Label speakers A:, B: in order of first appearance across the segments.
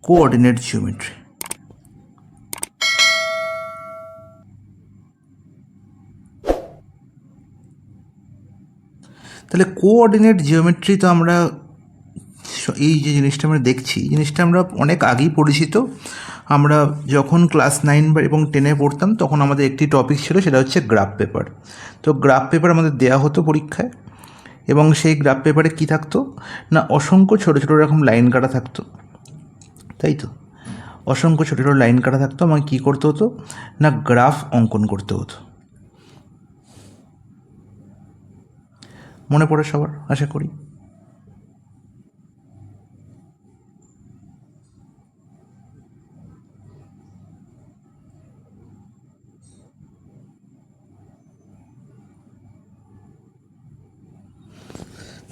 A: Coordinate geometry. তাহলে coordinate geometry তো আমরা এই যে জিনিসটা আমরা দেখছি, জিনিসটা আমরা অনেক আগেই পরিচিত। আমরা যখন ক্লাস 9 এবং 10-এ পড়তাম তখন আমাদের একটি টপিক ছিল, সেটা হচ্ছে গ্রাফ পেপার। তো গ্রাফ পেপার আমাদের দেওয়া হতো পরীক্ষায়, এবং সেই গ্রাফ পেপারে কী থাকতো না, অসংখ্য ছোটো ছোটো এরকম লাইন কাটা থাকতো, তাই তো? অসংখ্য ছোটো ছোটো লাইন কাটা থাকতো। আমাকে কী করতে হতো না, গ্রাফ অঙ্কন করতে হতো। মনে পড়ে সবার, আশা করি।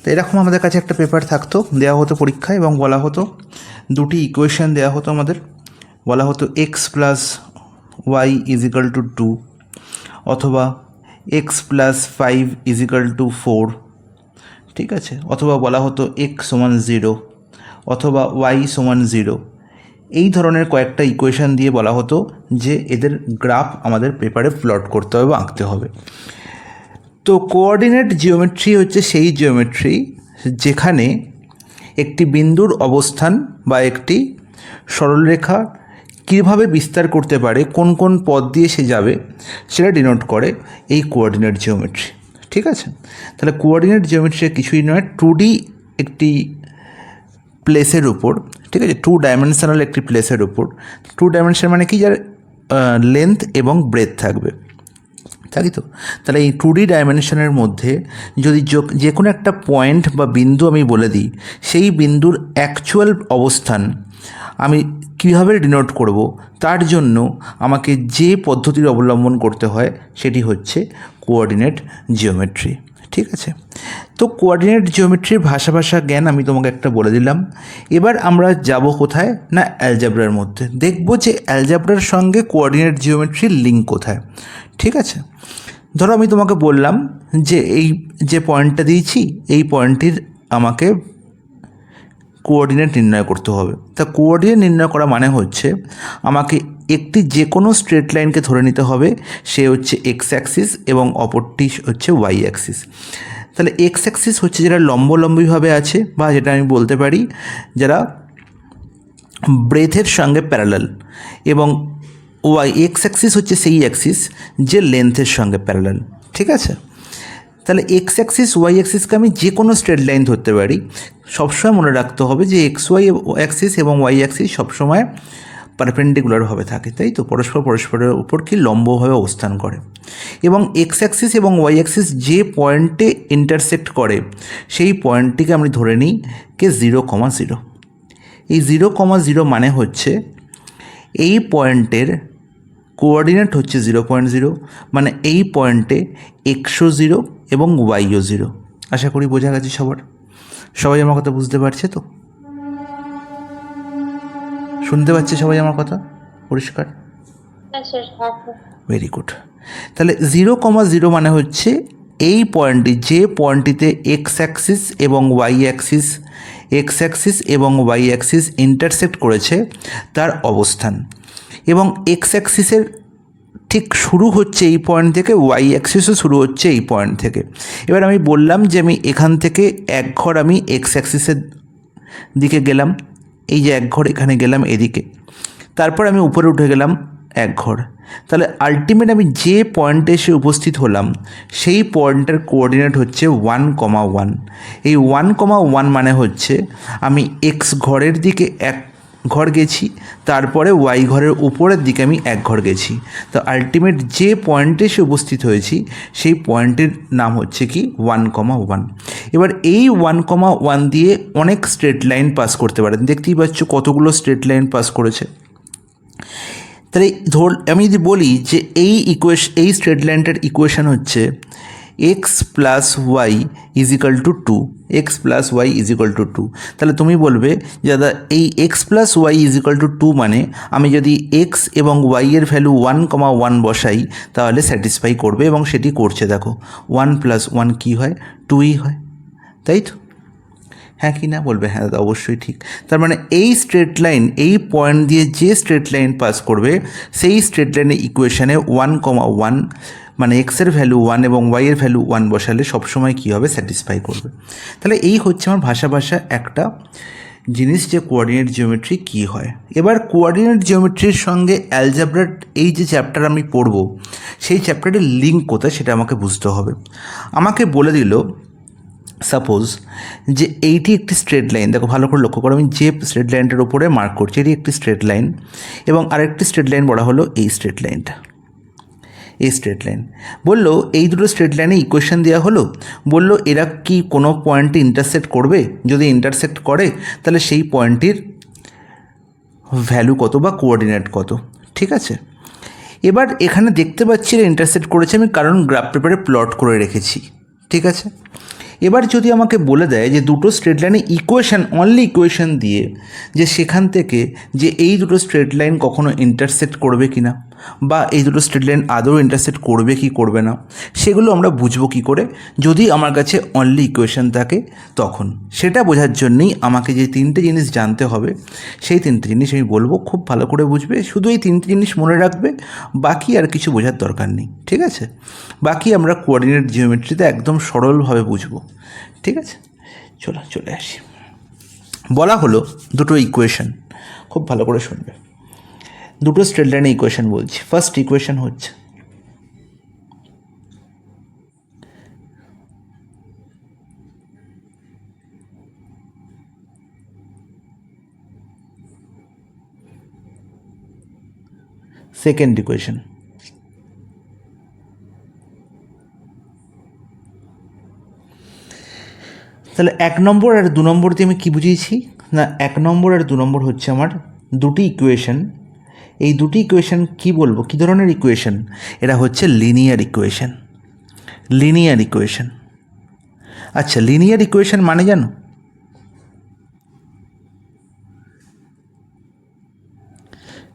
A: তো এরকম আমাদের কাছে একটা পেপার থাকতো, দেওয়া হতো পরীক্ষায়, এবং বলা হতো দুটি ইকুয়েশান দেওয়া হতো আমাদের। বলা হতো x plus y is equal to 2, অথবা x plus 5 is equal to 4, ঠিক আছে? অথবা বলা হতো এক্স সমান 0, অথবা ওয়াই সমান 0। এই ধরনের কয়েকটা ইকুয়েশান দিয়ে বলা হতো যে এদের গ্রাফ আমাদের পেপারে প্লট করতে হবে বা আঁকতে হবে। তো কোঅর্ডিনেট জিওমেট্রি হচ্ছে সেই জিওমেট্রি যেখানে একটি বিন্দুর অবস্থান বা একটি সরলরেখা কীভাবে বিস্তার করতে পারে, কোন কোন পথ দিয়ে সে যাবে, সেটা ডিনোট করে এই কোঅর্ডিনেট জিওমেট্রি, ঠিক আছে? তাহলে কোঅর্ডিনেট জিওমেট্রি কিছুই নয়, 2D একটি প্লেসের উপর, ঠিক আছে, 2 ডাইমেনশনাল একটি প্লেসের উপর। 2 ডাইমেনশন মানে কি, যার লেন্থ এবং ব্রেথ থাকবে, তাই তো? তাহলে এই 2D ডাইমেনশনের মধ্যে যদি যে কোনো একটা পয়েন্ট বা বিন্দু আমি বলে দিই, সেই বিন্দুর অ্যাকচুয়াল অবস্থান আমি কীভাবে ডিনোট করব, তার জন্য আমাকে যে পদ্ধতির অবলম্বন করতে হয় সেটি হচ্ছে কোঅর্ডিনেট জিওমেট্রি, ঠিক আছে? তো কোঅর্ডিনেট জিওমেট্রির ভাষা জ্ঞান আমি তোমাকে একটা বলে দিলাম। এবার আমরা যাব কোথায় না, অ্যালজেব্রার মধ্যে। দেখব যে অ্যালজেব্রার সঙ্গে কোঅর্ডিনেট জিওমেট্রির লিঙ্ক কোথায়, ঠিক আছে? ধরো আমি তোমাকে বললাম যে এই যে পয়েন্টটা দিয়েছি, এই পয়েন্টটির আমাকে কোঅর্ডিনেট নির্ণয় করতে হবে। তা কোঅর্ডিনেট নির্ণয় করা মানে হচ্ছে আমাকে একটি যে কোনো স্ট্রেট লাইনকে ধরে নিতে হবে, সে হচ্ছে এক্স অ্যাক্সিস এবং অপরটি হচ্ছে ওয়াই অ্যাক্সিস। তাহলে এক্স অ্যাক্সিস হচ্ছে যেটা লম্বলম্বিভাবে আছে, বা যেটা আমি বলতে পারি যারা ব্রেথের সঙ্গে প্যারালাল, এবং ওয়াই এক্স অ্যাক্সিস হচ্ছে সেই অ্যাক্সিস যে লেন্থের সঙ্গে প্যারালাল, ঠিক আছে? তাহলে এক্স অ্যাক্সিস ওয়াই অ্যাক্সিসকে আমি যে কোনো স্ট্রেট লাইন ধরতে পারি। সবসময় মনে রাখতে হবে যে এক্স ওয়াই অ্যাক্সিস এবং ওয়াই অ্যাক্সিস সবসময় পারপেন্ডিকুলারভাবে থাকে, তাই তো? পরস্পরের উপর কি লম্বভাবে অবস্থান করে। এবং এক্স অ্যাক্সিস এবং ওয়াই অ্যাক্সিস যে পয়েন্টে ইন্টারসেক্ট করে, সেই পয়েন্টটিকে আমি ধরে নিই কে 0,0। এই 0,0 মানে হচ্ছে এই পয়েন্টের কোঅর্ডিনেট হচ্ছে 0.0, মানে এই পয়েন্টে এক্সও 0 এবং ওয়াইও 0। আশা করি বোঝা গেছে সবার? সবাই আমার কথা বুঝতে পারছে তো? শুনতে পাচ্ছে সবাই আমার কথা পরিষ্কার? Very good. তাহলে 0,0 মানে হচ্ছে এই পয়েন্টটি, যে পয়েন্টটিতে এক্স অ্যাক্সিস এবং ওয়াই অ্যাক্সিস ইন্টারসেক্ট করেছে, তার অবস্থান। এবং এক্স অ্যাক্সিসের ঠিক শুরু হচ্ছে এই পয়েন্ট থেকে, ওয়াই অ্যাক্সিসও শুরু হচ্ছে এই পয়েন্ট থেকে। এবার আমি বললাম যে আমি এখান থেকে এক ঘর আমি এক্স অ্যাক্সিসের দিকে গেলাম, এই যে এক ঘর এখানে গেলাম এদিকে, তারপর আমি উপরে উঠে গেলাম এক ঘর। তাহলে আলটিমেট আমি যে পয়েন্টে এসে উপস্থিত হলাম, সেই পয়েন্টের কোঅর্ডিনেট হচ্ছে 1,1। এই 1,1 মানে হচ্ছে আমি এক্স ঘরের দিকে এক ঘর গেছি, তারপরে ওয়াই ঘরের উপরের দিকে আমি এক ঘর গেছি। তো আলটিমেট যে পয়েন্টে এসে উপস্থিত হয়েছি, সেই পয়েন্টের নাম হচ্ছে কি 1,1। এবার এই 1,1 দিয়ে অনেক স্ট্রেট লাইন পাস করতে পারেন। দেখতেই পাচ্ছ কতগুলো স্ট্রেট লাইন পাস করেছে। তাহলে আমি যদি বলি যে এই স্ট্রেট লাইনটার ইকুয়েশান হচ্ছে x plus y is equal to 2, x plus y is equal to 2। তাহলে তুমি বলবে যে দাদা এই x plus y is equal to 2 মানে আমি যদি এক্স এবং ওয়াই এর ভ্যালু 1,1 বসাই তাহলে স্যাটিসফাই করবে, এবং সেটি করছে। দেখো 1 + 1 কী হয়, 2ই হয়, তাই তো? হ্যাঁ কি না? বলবে হ্যাঁ দাদা অবশ্যই ঠিক। তার মানে এই স্ট্রেট লাইন, এই পয়েন্ট দিয়ে যে স্ট্রেট লাইন পাস করবে সেই স্ট্রেট লাইনের ইকুয়েশানে 1,1 মানে এক্সের ভ্যালু 1 এবং ওয়াইয়ের ভ্যালু 1 বসালে সবসময় কী হবে? স্যাটিসফাই করবে। তাহলে এই হচ্ছে আমার ভাষা একটা জিনিস যে কোঅর্ডিনেট জিওমেট্রি কী হয়। এবার কোঅর্ডিনেট জিওমেট্রির সঙ্গে অ্যালজেব্রার এই যে চ্যাপ্টার আমি পড়ব সেই চ্যাপ্টারের লিঙ্ক কোথায় সেটা আমাকে বুঝতে হবে। আমাকে বলে দিল সাপোজ যে এইটি একটি স্ট্রেট লাইন, দেখো ভালো করে লক্ষ্য করো, আমি যে স্ট্রেট লাইনটার উপরে মার্ক করছি এটি একটি স্ট্রেট লাইন এবং আরেকটি স্ট্রেট লাইন বলা হলো এই স্ট্রেট লাইনটা, এই স্ট্রেট লাইন। বললো এই দুটো স্ট্রেট লাইনে ইকুয়েশন দেওয়া হলো, বললো এরা কি কোনো পয়েন্টে ইন্টারসেক্ট করবে, যদি ইন্টারসেক্ট করে তাহলে সেই পয়েন্টটির ভ্যালু কত বা কোঅর্ডিনেট কত, ঠিক আছে। এবার এখানে দেখতে পাচ্ছি এরা ইন্টারসেক্ট করেছে, আমি কারণ গ্রাফ পেপারে প্লট করে রেখেছি, ঠিক আছে। এবার যদি আমাকে বলে দেয় যে দুটো স্ট্রেট লাইনে ইকুয়েশন, অনলি ইকুয়েশন দিয়ে যে সেখান থেকে যে এই দুটো স্ট্রেট লাইন কখনো ইন্টারসেক্ট করবে কি না, বা এই দুটো স্ট্রেট লাইন আদৌ ইন্টারসেক্ট করবে কি করবে না, সেগুলো আমরা বুঝবো কী করে? যদি আমার কাছে অনলি ইকুয়েশন থাকে তখন। সেটা বোঝার জন্যই আমাকে যে তিনটে জিনিস জানতে হবে সেই তিনটে জিনিস আমি বলবো, খুব ভালো করে বুঝবে, শুধু এই তিনটে জিনিস মনে রাখবে, বাকি আর কিছু বোঝার দরকার নেই, ঠিক আছে। বাকি আমরা কোঅর্ডিনেট জিওমেট্রিতে একদম সরলভাবে বুঝবো, ঠিক আছে। চলে আসি। বলা হলো দুটো ইকুয়েশন, খুব ভালো করে শুনবে, দুটো স্ট্রেট লাইনের ইকুয়েশন বলছি। ফার্স্ট ইকুয়েশন হচ্ছে সেকেন্ড ইকুয়েশন। তাহলে 1 নম্বর আর 2 নম্বর দিয়ে আমি কী বুঝিয়েছি না, 1 নম্বর আর 2 নম্বর হচ্ছে আমার দুটি ইকুয়েশন। এই দুটি ইকুয়েশন কি বলবো, কী ধরনের ইকুয়েশন? এরা হচ্ছে লিনিয়ার ইকুয়েশন, লিনিয়ার ইকুয়েশন। আচ্ছা, লিনিয়ার ইকুয়েশন মানে জানো?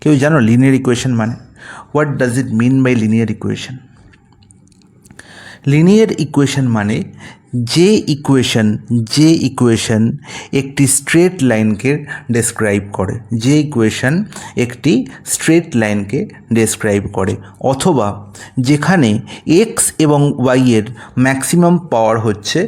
A: কেউ জানো লিনিয়ার ইকুয়েশন মানে? What does it mean by linear equation? Linear equation মানে যে ইকুয়েশন একটি স্ট্রেট লাইনকে ডেসক্রাইব করে, যে ইকুয়েশন একটি স্ট্রেট লাইনকে ডেসক্রাইব করে, অথবা যেখানে এক্স এবং ওয়াইয়ের ম্যাক্সিমাম পাওয়ার হচ্ছে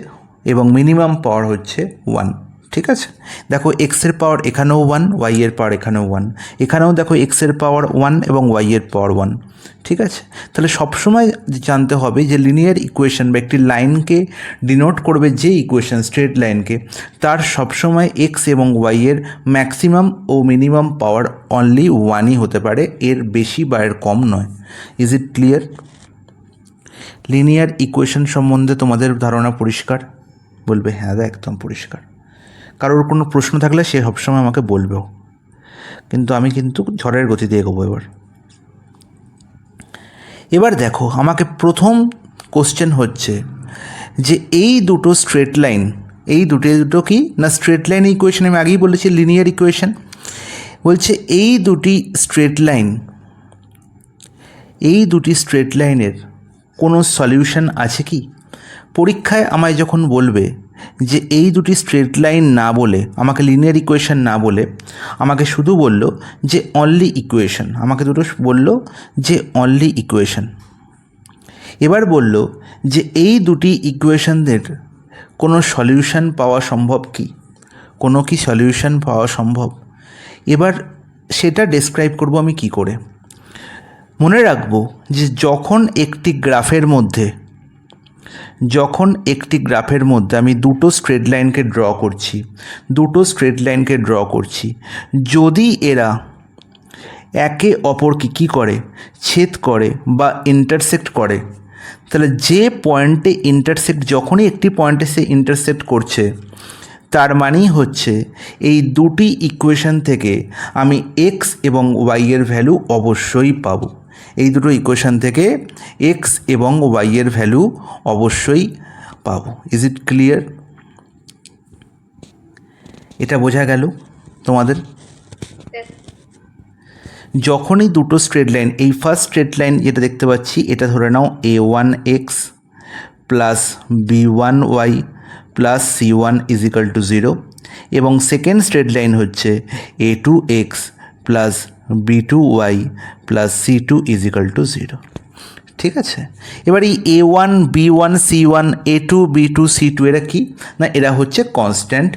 A: এবং মিনিমাম পাওয়ার হচ্ছে 1, ঠিক আছে। দেখো এক্সের পাওয়ার এখানেও 1, ওয়াইয়ের পাওয়ার এখানেও 1, এখানেও দেখো এক্সের পাওয়ার 1 এবং ওয়াইয়ের পাওয়ার 1, ঠিক আছে। তাহলে সবসময় জানতে হবে যে লিনিয়ার ইকুয়েশন বা একটি লাইনকে ডিনোট করবে যে ইকুয়েশন, স্ট্রেট লাইনকে, তার সবসময় এক্স এবং ওয়াইয়ের ম্যাক্সিমাম ও মিনিমাম পাওয়ার অনলি 1ই হতে পারে, এর বেশি বা এর কম নয়। Is it clear? Linear equation সম্বন্ধে তোমাদের ধারণা পরিষ্কার? বলবে হ্যাঁ দা একদম পরিষ্কার। কারোর কোনো প্রশ্ন থাকলে সে সবসময় আমাকে বলবেও, কিন্তু আমি ঝড়ের গতিতে এগোবো। এবার দেখো আমাকে প্রথম কোশ্চেন হচ্ছে যে এই দুটো স্ট্রেট লাইন, এই দুটো কি না স্ট্রেট লাইন ইকুয়েশন, আমি আগেই বলেছি লিনিয়ার ইকুয়েশন। বলছে এই দুটি স্ট্রেট লাইনের কোনো সলিউশন আছে কি? পরীক্ষায় আমায় যখন বলবে যে এই দুটি স্ট্রেট লাইন না বলে, আমাকে লিনিয়ার ইকুয়েশন না বলে, আমাকে শুধু বলল যে অনলি ইকুয়েশন, আমাকে দুটো বলল যে অনলি ইকুয়েশন। এবার বলল যে এই দুটি ইকুয়েশনদের কোনো সলিউশন পাওয়া সম্ভব কি? কোনো কি সলিউশন পাওয়া সম্ভব? এবার সেটা ডেসক্রাইব করব আমি কি করে। মনে রাখবো যে যখন একটি গ্রাফের মধ্যে আমি দুটো স্ট্রেট লাইনকে ড্র করছি, যদি এরা একে অপরকে কী করে, ছেদ করে বা ইন্টারসেক্ট করে, তাহলে যে পয়েন্টে যখনই একটি পয়েন্টে সে ইন্টারসেক্ট করছে, তার মানেই হচ্ছে এই দুটি ইকুয়েশন থেকে আমি এক্স এবং ওয়াইয়ের ভ্যালু অবশ্যই পাবো। এই দুটো ইকুয়েশন থেকে এক্স এবং ওয়াইয়ের ভ্যালু অবশ্যই পাবো। Is it clear? এটা বোঝা গেল তোমাদের? যখনই দুটো স্ট্রেট লাইন, এই ফার্স্ট স্ট্রেট লাইন যেটা দেখতে পাচ্ছি এটা ধরে নাও a1x plus b1y plus c1 is equal to 0, এবং সেকেন্ড স্ট্রেট লাইন হচ্ছে a2x plus b2y plus c2 is equal two 0। ঠিক আছে, এবার এই a1 b1 c1 a2 b2 c2 এরা কি না, এরা হচ্ছে কনস্ট্যান্ট,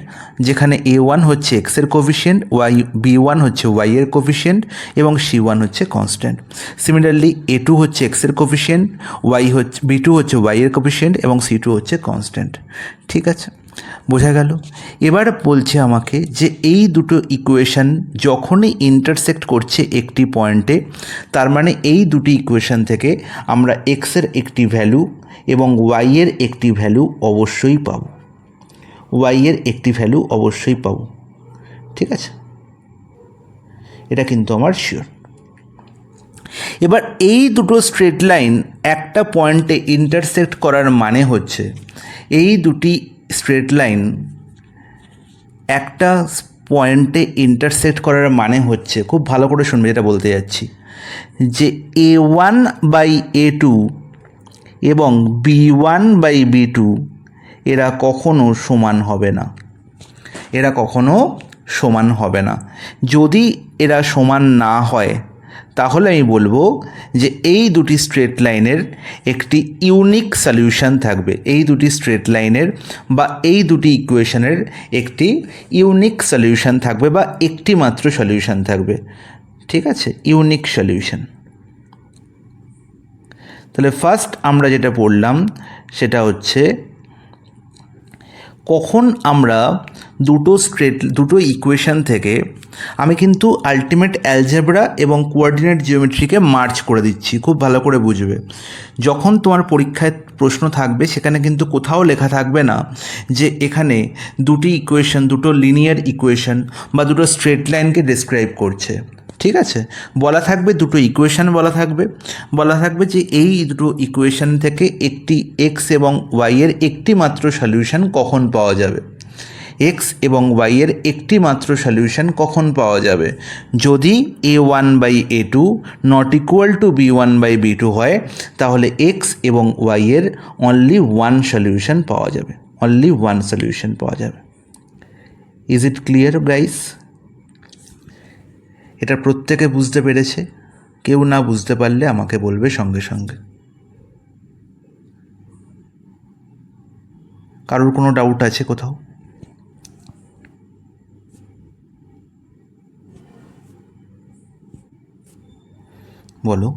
A: যেখানে a1 হচ্ছে x এর কোফিশিয়েন্ট, b1 হচ্ছে y এর কোফিশিয়েন্ট এবং c1 হচ্ছে কনস্ট্যান্ট। সিমিলারলি a2 হচ্ছে x এর কোফিশিয়েন্ট, b2 হচ্ছে y এর কোফিশিয়েন্ট এবং c2 হচ্ছে কনস্ট্যান্ট। ঠিক আছে, বোঝা গেল। এবার বলছে আমাকে যে এই দুটো ইকুয়েশন যখনই ইন্টারসেক্ট করছে একটি পয়েন্টে, তার মানে এই দুটি ইকুয়েশন থেকে আমরা এক্সের একটি ভ্যালু এবং ওয়াইয়ের একটি ভ্যালু অবশ্যই পাব, ওয়াইয়ের একটি ভ্যালু অবশ্যই পাব। ঠিক আছে, এটা কিন্তু আমার শিওর। এবার এই দুটো স্ট্রেট লাইন একটা পয়েন্টে ইন্টারসেক্ট করার মানে হচ্ছে, এই দুটি স্ট্রেট লাইন একটা পয়েন্টে ইন্টারসেক্ট করার মানে হচ্ছে, খুব ভালো করে শুনবে যেটা বলতে যাচ্ছি, যে a1 বাই a2 এবং b1 বাই b2 এরা কখনো সমান হবে না, এরা কখনো সমান হবে না। যদি এরা সমান না হয় তাহলে আমি বলবো যে এই দুটি স্ট্রেট লাইনের একটি ইউনিক সলিউশন থাকবে, এই দুটি স্ট্রেট লাইনের বা এই দুটি ইকুয়েশনের একটি ইউনিক সলিউশন থাকবে বা একটি মাত্র সলিউশন থাকবে। ঠিক আছে, ইউনিক সলিউশন। তাহলে ফার্স্ট আমরা যেটা পড়লাম সেটা হচ্ছে কখন আমরা দুটো ইকুয়েশন থেকে আমি কিন্তু আলটিমেট অ্যালজেব্রা এবং কোঅর্ডিনেট জিওমেট্রিকে মার্জ করে দিচ্ছি, খুব ভালো করে বুঝবে। যখন তোমার পরীক্ষায় প্রশ্ন থাকবে সেখানে কিন্তু কোথাও লেখা থাকবে না যে এখানে দুটি ইকুয়েশন, দুটো লিনিয়ার ইকুয়েশন বা দুটো স্ট্রেট লাইনকে ডেসক্রাইব করছে। ঠিক আছে, বলা থাকবে দুটো ইকুয়েশন, বলা থাকবে যে এই দুটো ইকুয়েশন থেকে একটি এক্স এবং ওয়াইয়ের একটি মাত্র সলিউশন কখন পাওয়া যাবে, এক্স এবং ওয়াইয়ের একটি মাত্র সলিউশন কখন পাওয়া যাবে, যদি a1 by a2 not equal to b1 by b2 হয়, তাহলে এক্স এবং ওয়াইয়ের অনলি ওয়ান সলিউশন পাওয়া যাবে, অনলি ওয়ান সলিউশন পাওয়া যাবে। Is it clear guys? এটা প্রত্যেকে বুঝতে পেরেছে? কেউ না বুঝতে পারলে আমাকে বলবে সঙ্গে সঙ্গে। কারোর কোনো ডাউট আছে কোথাও? বলো।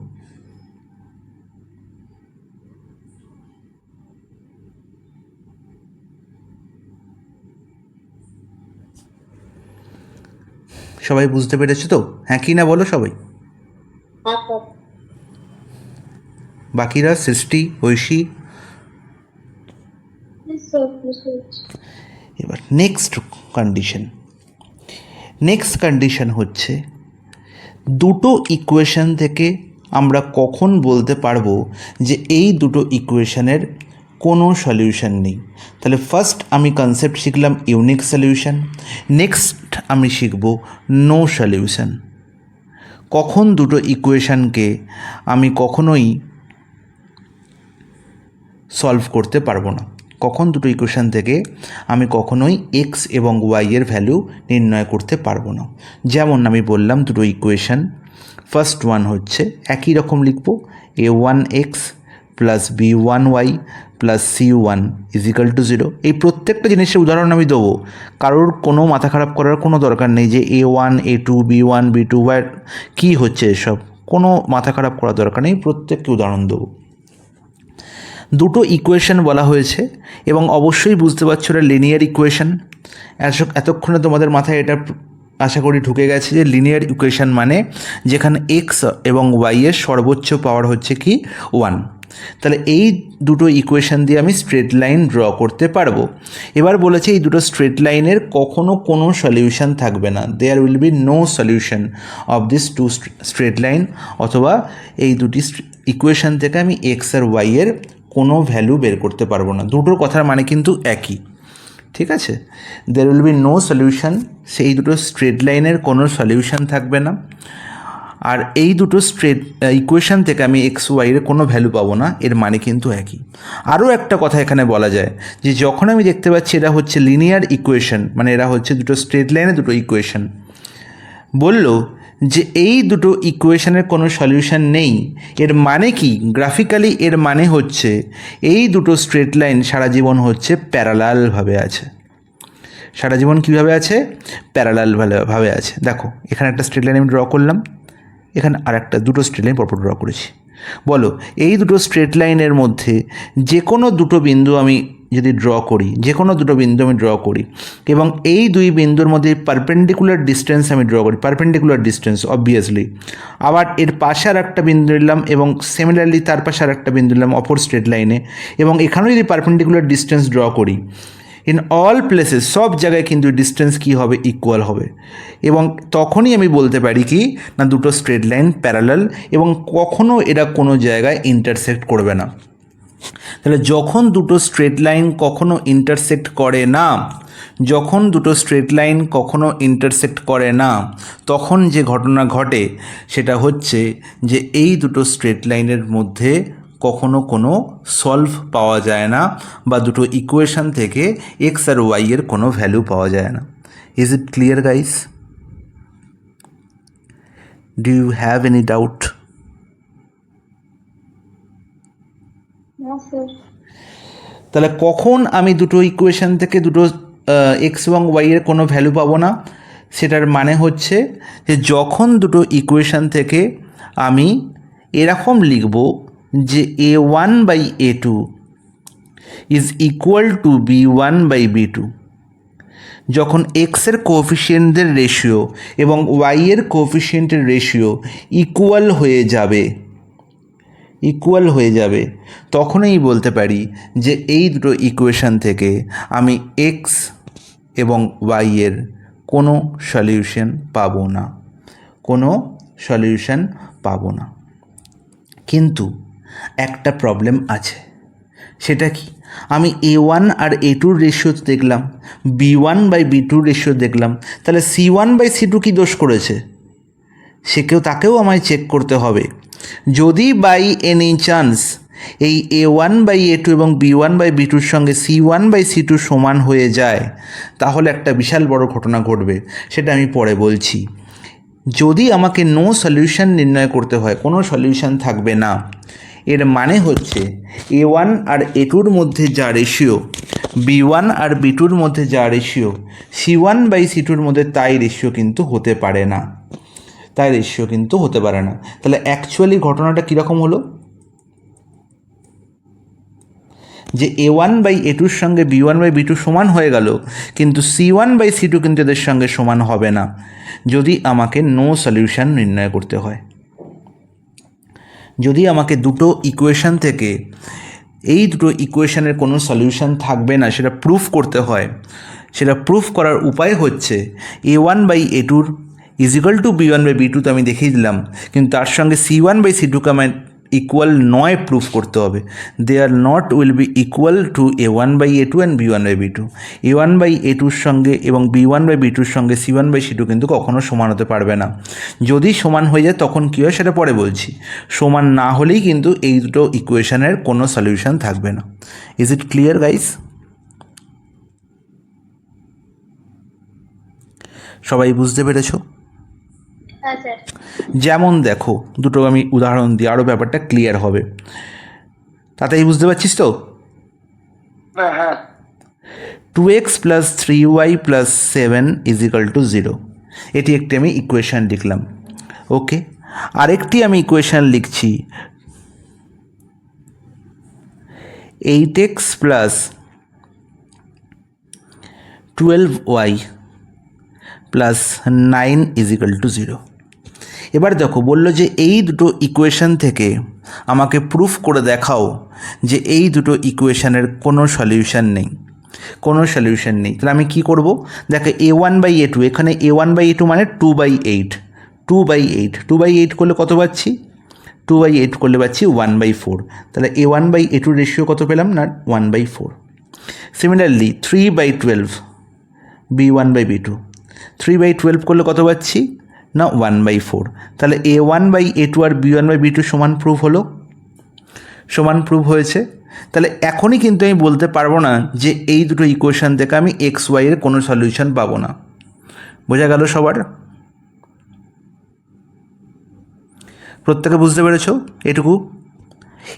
A: সবাই বুঝতে পেরেছো তো? হ্যাঁ কি না বলো সবাই। বাকিরা সৃষ্টি, ঐশী? এবার নেক্সট কন্ডিশন হচ্ছে দুটো ইকুয়েশন থেকে আমরা কখন বলতে পারবো যে এই দুটো ইকুয়েশনের কোনো সলিউশন নেই। তাহলে ফার্স্ট আমি কনসেপ্ট শিখলাম ইউনিক সলিউশন, নেক্সট আমি শিখব নো সলিউশন। কখন দুটো ইকুয়েশনকে আমি কখনোই সলভ করতে পারবো না, কখন দুটো ইকুয়েশন থেকে আমি কখনোই এক্স এবং ওয়াইয়ের ভ্যালু নির্ণয় করতে পারবো না। যেমন আমি বললাম দুটো ইকুয়েশন, ফার্স্ট ওয়ান হচ্ছে একই রকম লিখব, a1x plus b1y plus c1 is equal two 0। এই প্রত্যেকটা জিনিসের উদাহরণ আমি দেবো, কারোর কোনো মাথা খারাপ করার কোনো দরকার নেই যে a1 a2 b1 b2 y কী হচ্ছে, এসব কোনো মাথা খারাপ করার দরকার নেই, প্রত্যেককে উদাহরণ দেবো। দুটো ইকুয়েশন বলা হয়েছে এবং অবশ্যই বুঝতে পারছো এটা লিনিয়ার ইকুয়েশন। এতক্ষণে তোমাদের মাথায় এটা আশা করি ঢুকে গেছে যে লিনিয়ার ইকুয়েশন মানে যেখানে এক্স এবং ওয়াইয়ের সর্বোচ্চ পাওয়ার হচ্ছে কি 1। তাহলে এই দুটো ইকুয়েশন দিয়ে আমি স্ট্রেট লাইন ড্র করতে পারবো। এবার বলেছে এই দুটো স্ট্রেট লাইনের কখনো কোনো সলিউশন থাকবে না, there will be no solution of this two straight line, অথবা এই দুটি ইকুয়েশন থেকে আমি এক্স আর ওয়াইয়ের কোনো ভ্যালু বের করতে পারবো না। দুটোর কথার মানে কিন্তু একই। ঠিক আছে, there will be no solution, সেই দুটো স্ট্রেট লাইনের কোনো সলিউশন থাকবে না। আর এই দুটো স্ট্রেট ইকুয়েশান থেকে আমি এক্স ওয়াইয়ের কোনো ভ্যালু পাবো না, এর মানে কিন্তু একই। আরও একটা কথা এখানে বলা যায় যে যখন আমি দেখতে পাচ্ছি এরা হচ্ছে লিনিয়ার ইকুয়েশন, মানে এরা হচ্ছে দুটো স্ট্রেট লাইনে দুটো ইকুয়েশন, বলল যে এই দুটো ইকুয়েশনের কোনো সলিউশন নেই, এর মানে কি গ্রাফিক্যালি এর মানে হচ্ছে এই দুটো স্ট্রেট লাইন সারা জীবন হচ্ছে প্যারালালভাবে আছে। সারা জীবন কীভাবে আছে? প্যারালালভাবে আছে। দেখো এখানে একটা স্ট্রেট লাইন আমি ড্র করলাম, এখানে আর একটা দুটো স্ট্রেট লাইন পরপর ড্র করেছি। বলো এই দুটো স্ট্রেট লাইনের মধ্যে যে কোনো দুটো বিন্দু আমি যদি ড্র করি, যে কোনো দুটো বিন্দু আমি ড্র করি এবং এই দুই বিন্দুর মধ্যে পারপেন্ডিকুলার ডিস্টেন্স আমি ড্র করি, পারপেন্ডিকুলার ডিস্টেন্স অবভিয়াসলি, আবার এর পাশে আর একটা বিন্দু নিলাম এবং সিমিলারলি তার পাশে আর একটা বিন্দু নিলাম অপর স্ট্রেট লাইনে, এবং এখানেও যদি পারপেন্ডিকুলার ডিস্টেন্স ড্র করি, ইন অল প্লেসেস সব জায়গায় কিন্তু ডিস্টেন্স কী হবে? ইকুয়াল হবে। এবং তখনই আমি বলতে পারি কি না দুটো স্ট্রেট লাইন প্যারালাল এবং কখনও এরা কোনো জায়গায় ইন্টারসেক্ট করবে না। তাহলে যখন দুটো স্ট্রেট লাইন কখনো ইন্টারসেক্ট করে না, যখন দুটো স্ট্রেট লাইন কখনো ইন্টারসেক্ট করে না, তখন যে ঘটনা ঘটে সেটা হচ্ছে যে এই দুটো স্ট্রেট লাইনের মধ্যে কখনো কোনো সলভ পাওয়া যায় না, বা দুটো ইকুয়েশন থেকে এক্স আর ওয়াই এর কোনো ভ্যালু পাওয়া যায় না। Is it clear guys? Do you have any doubt? তাহলে কখন আমি দুটো ইকুয়েশন থেকে দুটো এক্স এবং ওয়াই এর কোনো ভ্যালু পাবো না, সেটার মানে হচ্ছে যে যখন দুটো ইকুয়েশন থেকে আমি এরকম লিখব যে a1/a2 is equal two b1/b2, যখন এক্সের কোএফিসিয়েন্টদের রেশিও এবং ওয়াইয়ের কোএফিসিয়েন্টের রেশিও ইকুয়াল হয়ে যাবে, তখনই বলতে পারি যে এই দুটো ইকুয়েশন থেকে আমি এক্স এবং ওয়াইয়ের কোনো সলিউশন পাবো না। কিন্তু একটা প্রবলেম আছে, সেটা কি? আমি a1 আর a2 রেশিও দেখলাম, b1/b2 রেশিও দেখলাম, তাহলে c1/c2 কি দোষ করেছে? তাকেও আমায় চেক করতে হবে। যদি বাই এনি চান্স এই a1/a2 এবং b1/b2-র সঙ্গে c1/c2 সমান হয়ে যায়, তাহলে একটা বিশাল বড় ঘটনা ঘটবে, সেটা আমি পরে বলছি। যদি আমাকে নো সলিউশন নির্ণয় করতে হয়, কোনো সলিউশন থাকবে না, এর মানে হচ্ছে a1 আর a2-র মধ্যে যা রেশিও, b1 আর b2-র মধ্যে যা রেশিও, c1/c2-র মধ্যে তাই রেশিও কিন্তু হতে পারে না। তাহলে অ্যাকচুয়ালি ঘটনাটা কীরকম হলো? যে a1/a2-র সঙ্গে b1/b2 সমান হয়ে গেল, কিন্তু c1/c2 কিন্তু এদের সঙ্গে সমান হবে না, যদি আমাকে নো সলিউশন নির্ণয় করতে হয়। যদি আমাকে দুটো ইকুয়েশন থেকে এই দুটো ইকুয়েশনের কোনো সলিউশন থাকবে না সেটা প্রুফ করতে হয়, সেটা প্রুফ করার উপায় হচ্ছে a1/a2 is equal two b1/b2 তো আমি দেখিয়ে দিলাম, কিন্তু তার সঙ্গে c1/c2কে আমার ইকুয়াল নয় প্রুফ করতে হবে। They are not will be equal to a1/a2 and b1/b2। a1/a2-র সঙ্গে এবং b1/b2-র সঙ্গে c1/c2 কিন্তু কখনো সমান হতে পারবে না। যদি সমান হয়ে যায় তখন কী হয় সেটা পরে বলছি। সমান না হলেই কিন্তু এই দুটো ইকুয়েশনের কোনো সলিউশন থাকবে না। Is it clear guys? সবাই বুঝতে পেরেছো? যেমন দেখো দুটো আমি উদাহরণ দিই, আরও ব্যাপারটা ক্লিয়ার হবে। তাতেই বুঝতে পারছিস তো?
B: হ্যাঁ।
A: 2x + 3y + 7 = 0, এটি একটি আমি ইকুয়েশান লিখলাম। ওকে, আরেকটি আমি ইকুয়েশান লিখছি 8x + 12y + 9 = 0। এবার দেখো বললো যে এই দুটো ইকুয়েশান থেকে আমাকে প্রুফ করে দেখাও যে এই দুটো ইকুয়েশানের কোনো সলিউশন নেই। তাহলে আমি কি করব? দেখো a1/a2, এখানে a1/a2 মানে 2/8, 2/8 করলে কত পাচ্ছি? 2/8 করলে পাচ্ছি 1/4। তাহলে a1/a2 রেশিও কত পেলাম না? 1/4। সিমিলারলি 3/12 b1/b2, 3/12 করলে কত পাচ্ছি? না 1/4? তাহলে a1/a2 আর b1/b2 সমান প্রুফ হলো, সমান প্রুফ হয়েছে। তাহলে এখনই কিন্তু আমি বলতে পারবো না যে এই দুটো ইকুয়েশান থেকে আমি এক্স ওয়াইয়ের কোনো সলিউশন পাবো না। বোঝা গেল সবার? প্রত্যেকে বুঝতে পেরেছো এটুকু?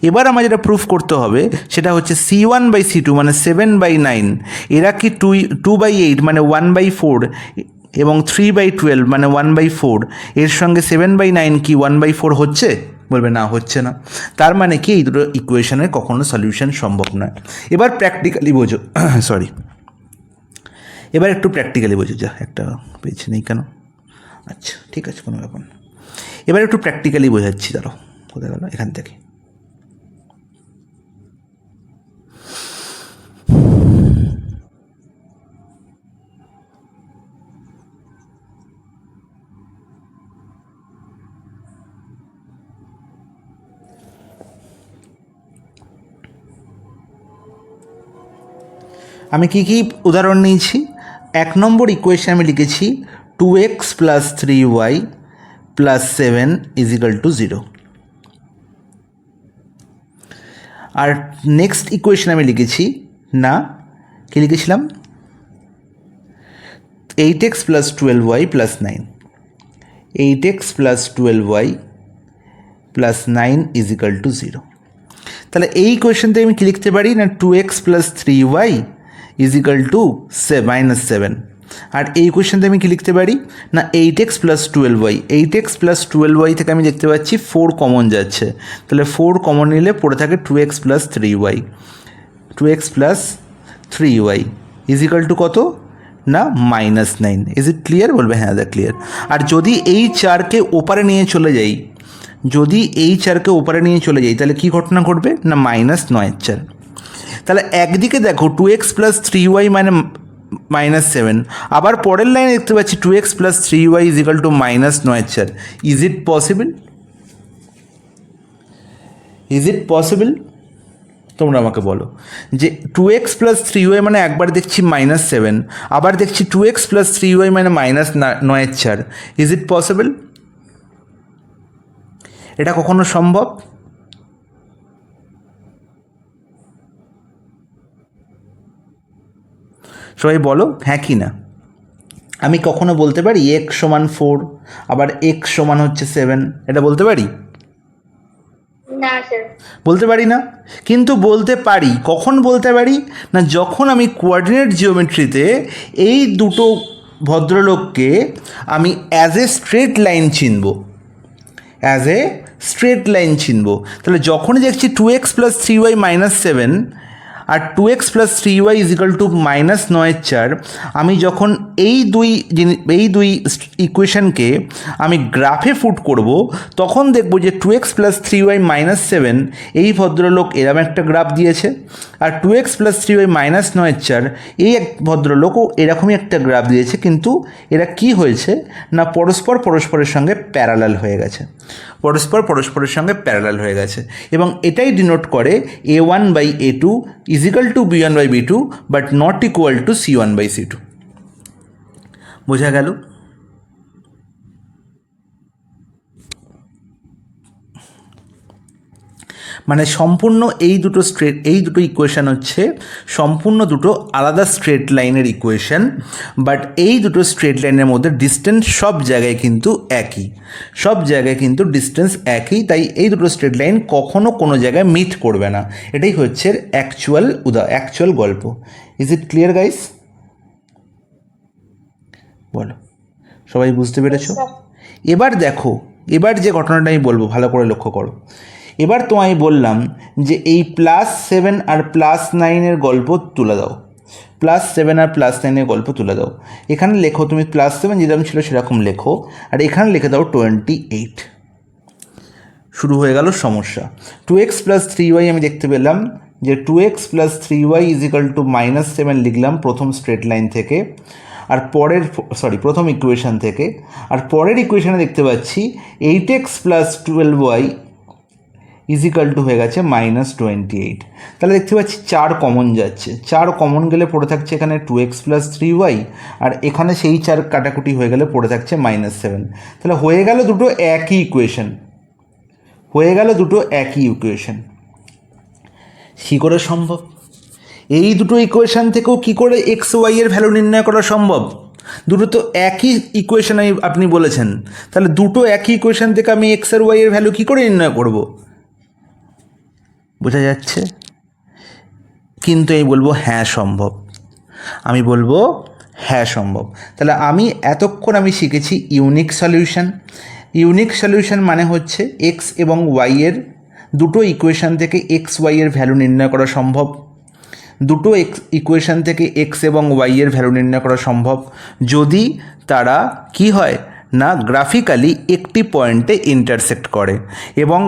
A: এবার আমার যেটা প্রুফ করতে হবে সেটা হচ্ছে c1/c2 মানে 7/9 এরা কি 2/8 মানে 1/4 এবং 3/12 মানে 1/4 এর সঙ্গে 7/9 কি 1/4 হচ্ছে? বলবে না, হচ্ছে না। তার মানে কি এই দুটো ইকুয়েশনের কখনো সলিউশন সম্ভব নয়। এবার প্র্যাকটিক্যালি বোঝো, সরি, এবার একটু প্র্যাকটিক্যালি বোঝো। যা একটা পেজ নেই কেন? আচ্ছা ঠিক আছে, কোনো ব্যাপার না। এবার একটু প্র্যাকটিক্যালি বোঝাচ্ছি, দাঁড়াও, কোথায় গেল? এখান থেকে। আমি কি কি উদাহরণ নিয়েছি? 1 নম্বর ইকুয়েশন আমি লিখেছি 2x + 3y + 7 = 0। আর নেক্সট ইকুয়েশন আমি লিখেছি, না কি লিখেছিলাম, 8x + 12y + 9, 8x + 12y + 9 = 0। তাহলে এই ইকুয়েশনতে আমি কি লিখতে পারি না 2x + 3y = -7। আর এই ইকুয়েশনতে আমি কি লিখতে পারি না 8x + 12y, 8x + 12y থেকে আমি দেখতে পাচ্ছি 4 কমন যাচ্ছে, তাহলে 4 কমন নিলে পড়ে থাকে 2x + 3y, 2x + 3y = কত না -9। Is it clear? বলবে হ্যাঁ দা ক্লিয়ার। আর যদি এই 4কে ওপারে নিয়ে চলে যাই, যদি এই 4কে ওপারে নিয়ে চলে যাই তাহলে কি ঘটনা ঘটবে না -9/4। তাহলে একদিকে দেখো 2x + 3y মানে -7, আবার পরের লাইনে দেখতে পাচ্ছি 2x + 3y = -9/4। Is it possible? Is it possible? তোমরা আমাকে বলো যে 2x + 3y মানে একবার দেখছি -7, আবার দেখছি 2x + 3y মানে -9/4। Is it possible? এটা কখনো সম্ভব? সবাই বলো হ্যাঁ কি না। আমি কখনো বলতে পারি x = 4 আবার x = 7, এটা বলতে পারি?
C: না স্যার।
A: বলতে পারি না। কিন্তু বলতে পারি কখন বলতে পারি না যখন আমি কোঅর্ডিনেট জিওমেট্রিতে এই দুটো ভদ্রলোককে আমি অ্যাজ এ স্ট্রেট লাইন চিনব, অ্যাজ এ স্ট্রেট লাইন চিনব। তাহলে যখনই দেখছি 2x + 3y -7 আর 2x + 3y = -9/4, আমি যখন এই দুই ইকুয়েশনকে আমি গ্রাফে ফুট করব তখন দেখব যে 2x + 3y -7 এই ভদ্রলোক এরম একটা গ্রাফ দিয়েছে, আর 2x + 3y -9/4 এই এক ভদ্রলোকও এরকমই একটা গ্রাফ দিয়েছে, কিন্তু এরা কি হয়েছে না পরস্পরের সঙ্গে প্যারালাল হয়ে গেছে, পরস্পরের সঙ্গে প্যারালাল হয়ে গেছে। এবং এটাই ডিনোট করে a1/a2 = b1/b2 but not equal two c1/c2। বোঝা গেল? মানে সম্পূর্ণ এই দুটো ইকুয়েশান হচ্ছে সম্পূর্ণ দুটো আলাদা স্ট্রেট লাইনের ইকুয়েশান, বাট এই দুটো স্ট্রেট লাইনের মধ্যে ডিস্টেন্স সব জায়গায় কিন্তু একই, সব জায়গায় কিন্তু ডিস্টেন্স একই, তাই এই দুটো স্ট্রেট লাইন কখনো কোনো জায়গায় মিট করবে না। এটাই হচ্ছে অ্যাকচুয়াল গল্প। Is it clear guys? বলো, সবাই বুঝতে পেরেছো? এবার দেখো, এবার যে ঘটনাটা আমি বলবো ভালো করে লক্ষ্য করো। এবার তোমায় বললাম যে এই +7 আর +9 গল্প তুলে দাও, +7 আর +9 গল্প তুলে দাও। এখানে লেখো তুমি +7 যেরকম ছিল সেরকম লেখো, আর এখানে লিখে দাও 28। শুরু হয়ে গেল সমস্যা। 2x + 3y আমি দেখতে পেলাম যে 2x + 3y = -7 লিখলাম প্রথম স্ট্রেট লাইন থেকে, আর প্রথম ইকুয়েশান থেকে। আর পরের ইকুয়েশানে দেখতে পাচ্ছি 8x + 12y ইজিক্যাল টু হয়ে গেছে -28। তাহলে দেখতে পাচ্ছি 4 কমন যাচ্ছে, 4 কমন গেলে পড়ে থাকছে এখানে 2x + 3y, আর এখানে সেই 4 কাটাকুটি হয়ে গেলে পড়ে থাকছে -7। তাহলে হয়ে গেল দুটো একই ইকুয়েশন, কী করে সম্ভব? এই দুটো ইকুয়েশান থেকেও কী করে এক্স ওয়াই এর ভ্যালু নির্ণয় করা সম্ভব? দুটো তো একই ইকুয়েশান আপনি বলেছেন, তাহলে দুটো একই ইকুয়েশান থেকে আমি এক্স আর ওয়াই এর ভ্যালু কী করে নির্ণয় করব? বোঝা যাচ্ছে? কিন্তু আমি বলবো হ্যাঁ সম্ভব, তাহলে এতক্ষণ আমি শিখেছি ইউনিক সলিউশন মানে হচ্ছে এক্স এবং ওয়াই এর দুটো ইকুয়েশান থেকে এক্স ওয়াই এর ভ্যালু নির্ণয় করা সম্ভব, দুটো ইকুয়েশান থেকে এক্স এবং ওয়াই এর ভ্যালু নির্ণয় করা সম্ভব যদি তারা কি হয় না গ্রাফিক্যালি একটি পয়েন্টে ইন্টারসেক্ট করে। এবং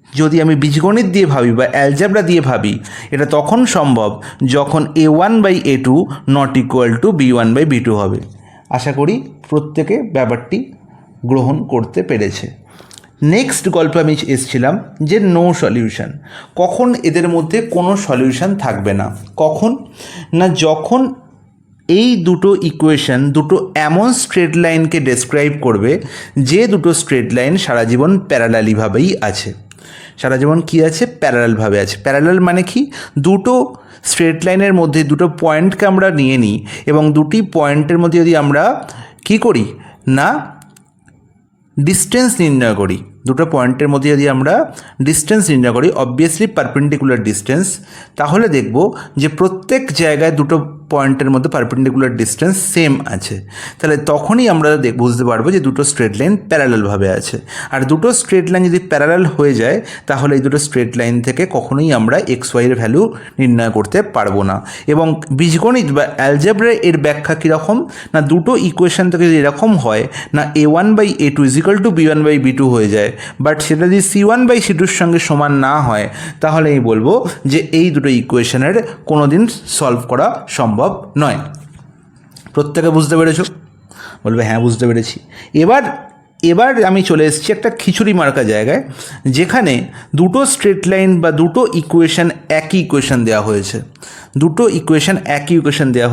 A: যদি আমি বীজগণিত দিয়ে ভাবি বা অ্যালজেব্রা দিয়ে ভাবি, এটা তখন সম্ভব যখন a1/a2 not equal two b1/b2 হবে। আশা করি প্রত্যেকে ব্যাপারটি গ্রহণ করতে পেরেছে। নেক্সট গল্পে আমি এসেছিলাম যে নো সলিউশন। কখন এদের মধ্যে কোনো সলিউশন থাকবে না? কখন না, যখন এই দুটো ইকুয়েশন দুটো এমন স্ট্রেট লাইনকে ডেসক্রাইব করবে যে দুটো স্ট্রেট লাইন সারা জীবন প্যারালালিভাবেই আছে। সারা জীবন কী আছে? প্যারালালভাবে আছে। প্যারালাল মানে কি? দুটো স্ট্রেট লাইনের মধ্যে দুটো পয়েন্টকে আমরা নিয়ে নিই এবং দুটি পয়েন্টের মধ্যে যদি আমরা কী করি না ডিস্টেন্স নির্ণয় করি, দুটো পয়েন্টের মধ্যে যদি আমরা ডিস্টেন্স নির্ণয় করি, অবভিয়াসলি পারপেন্ডিকুলার ডিস্টেন্স, তাহলে দেখব যে প্রত্যেক জায়গায় দুটো পয়েন্টের মধ্যে পারপেন্ডিকুলার ডিস্টেন্স সেম আছে। তাহলে তখনই আমরা বুঝতে পারবো যে দুটো স্ট্রেট লাইন প্যারালালভাবে আছে। আর দুটো স্ট্রেট লাইন যদি প্যারালাল হয়ে যায় তাহলে এই দুটো স্ট্রেট লাইন থেকে কখনোই আমরা এক্স ওয়াইয়ের ভ্যালু নির্ণয় করতে পারবো না। এবং বীজগণিত বা অ্যালজেব্রা এর ব্যাখ্যা কীরকম না, দুটো ইকুয়েশন থেকে যদি এরকম হয় না a1/a2 = b1/b2 হয়ে যায়, বাট সেটা যদি c1/c2-র সঙ্গে সমান না হয় তাহলে আমি বলবো যে এই দুটো ইকুয়েশনের কোনো দিন সলভ করা সম্ভব নয়। প্রত্যেকে বুঝতে পেরেছো? বলবে হ্যাঁ বুঝতে পেরেছি। এবার আমি চলে এসেছি একটা খিচুড়ি মার্কা জায়গায়, যেখানে দুটো স্ট্রেট লাইন বা দুটো ইকুয়েশন একই ইকুয়েশন দেওয়া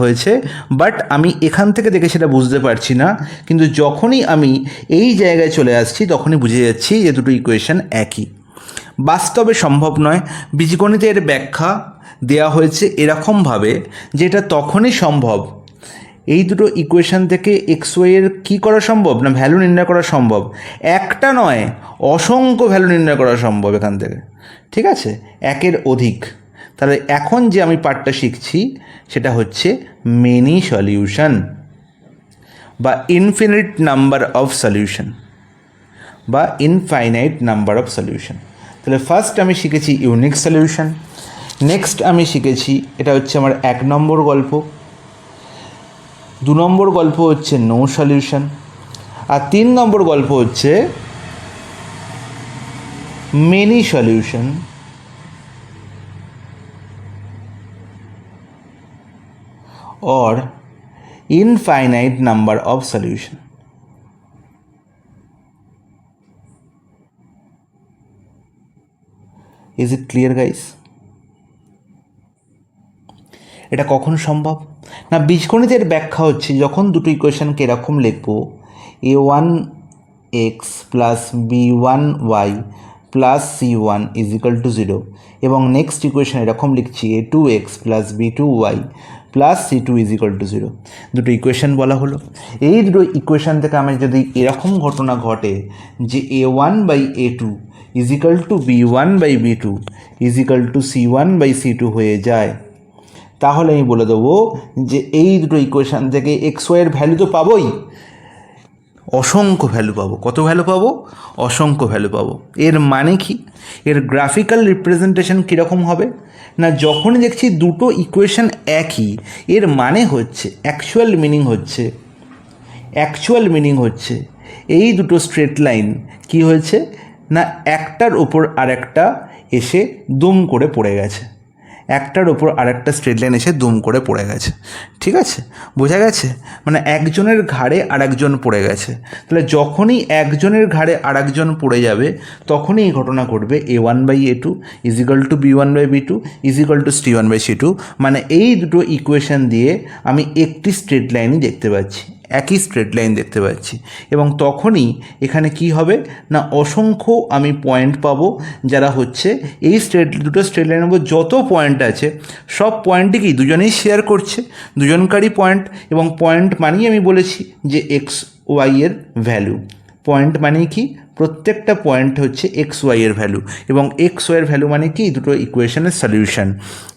A: হয়েছে, বাট আমি এখান থেকে দেখে সেটা বুঝতে পারছি না। কিন্তু যখনই আমি এই জায়গায় চলে আসছি তখনই বুঝে যাচ্ছি যে দুটো ইকুয়েশন একই। বাস্তবে সম্ভব নয়। বীজগণিতের ব্যাখ্যা দেওয়া হয়েছে এরকমভাবে যেটা তখনই সম্ভব এই দুটো ইকুয়েশন থেকে এক্স ওয়াইয়ের কী করা সম্ভব না ভ্যালু নির্ণয় করা সম্ভব। একটা নয়, অসংখ্য ভ্যালু নির্ণয় করা সম্ভব এখান থেকে, ঠিক আছে, একের অধিক। তাহলে এখন যে আমি পার্টটা শিখছি সেটা হচ্ছে মেনি সলিউশন বা ইনফিনিট নাম্বার অফ সলিউশন বা ইনফাইনাইট নাম্বার অফ সলিউশন। তাহলে ফার্স্ট আমি শিখেছি ইউনিক সলিউশন, নেক্সট আমি শিখেছি এটা হচ্ছে আমার 1 নম্বর গল্প, 2 নম্বর গল্প হচ্ছে নো সলিউশন, আর 3 নম্বর গল্প হচ্ছে many solution or infinite number of solution. Is it clear guys? এটা কখন সম্ভব না, বীজগণিতের ব্যাখ্যা হচ্ছে যখন দুটো ইকুয়েশনকে এরকম লিখব a1x + b1y + c1 = 0 এবং নেক্সট ইকুয়েশন এরকম লিখছি a2x + b2y + c2 = 0। দুটো ইকুয়েশন বলা হলো। এই দুটো ইকুয়েশন থেকে আমার যদি এরকম ঘটনা ঘটে যে a1/a2 = b1/b2 = c1/c2 হয়ে যায়, তাহলে আমি বলে দেবো যে এই দুটো ইকুয়েশান থেকে এক্স ওয়াইয়ের ভ্যালু তো পাবোই, অসংখ্য ভ্যালু পাবো। কত ভ্যালু পাবো? অসংখ্য ভ্যালু পাবো। এর মানে কি? এর গ্রাফিক্যাল রিপ্রেজেন্টেশন কীরকম হবে না, যখনই দেখছি দুটো ইকুয়েশান একই, এর মানে হচ্ছে অ্যাকচুয়াল মিনিং হচ্ছে এই দুটো স্ট্রেট লাইন কি হয়েছে না একটার উপর আরেকটা এসে দুম করে পড়ে গেছে, একটার ওপর আরেকটা স্ট্রেট লাইন এসে দুম করে পড়ে গেছে। ঠিক আছে, বোঝা গেছে? মানে একজনের ঘাড়ে আরেকজন পড়ে গেছে। তাহলে যখনই একজনের ঘাড়ে আরেকজন পড়ে যাবে তখনই এই ঘটনা ঘটবে a1/a2 = b1/b2 = c1/c2। মানে এই দুটো ইকুয়েশন দিয়ে আমি একটি স্ট্রেট লাইনই দেখতে পাচ্ছি, একই স্ট্রেট লাইন দেখতে পাচ্ছি। এবং তখনই এখানে কি হবে না অসংখ্য আমি পয়েন্ট পাবো, যারা হচ্ছে এই দুটো স্ট্রেট লাইনের উপর যত পয়েন্ট আছে সব পয়েন্টই কি দুজনেই শেয়ার করছে, দুজনকারই পয়েন্ট। এবং পয়েন্ট মানেই আমি বলেছি যে এক্স ওয়াই এর ভ্যালু। পয়েন্ট মানে কি, প্রত্যেকটা পয়েন্ট হচ্ছে এক্স ওয়াই এর ভ্যালু, এবং এক্স ওয়াই এর ভ্যালু মানে কি দুটো ইকুয়েশনের সলিউশন।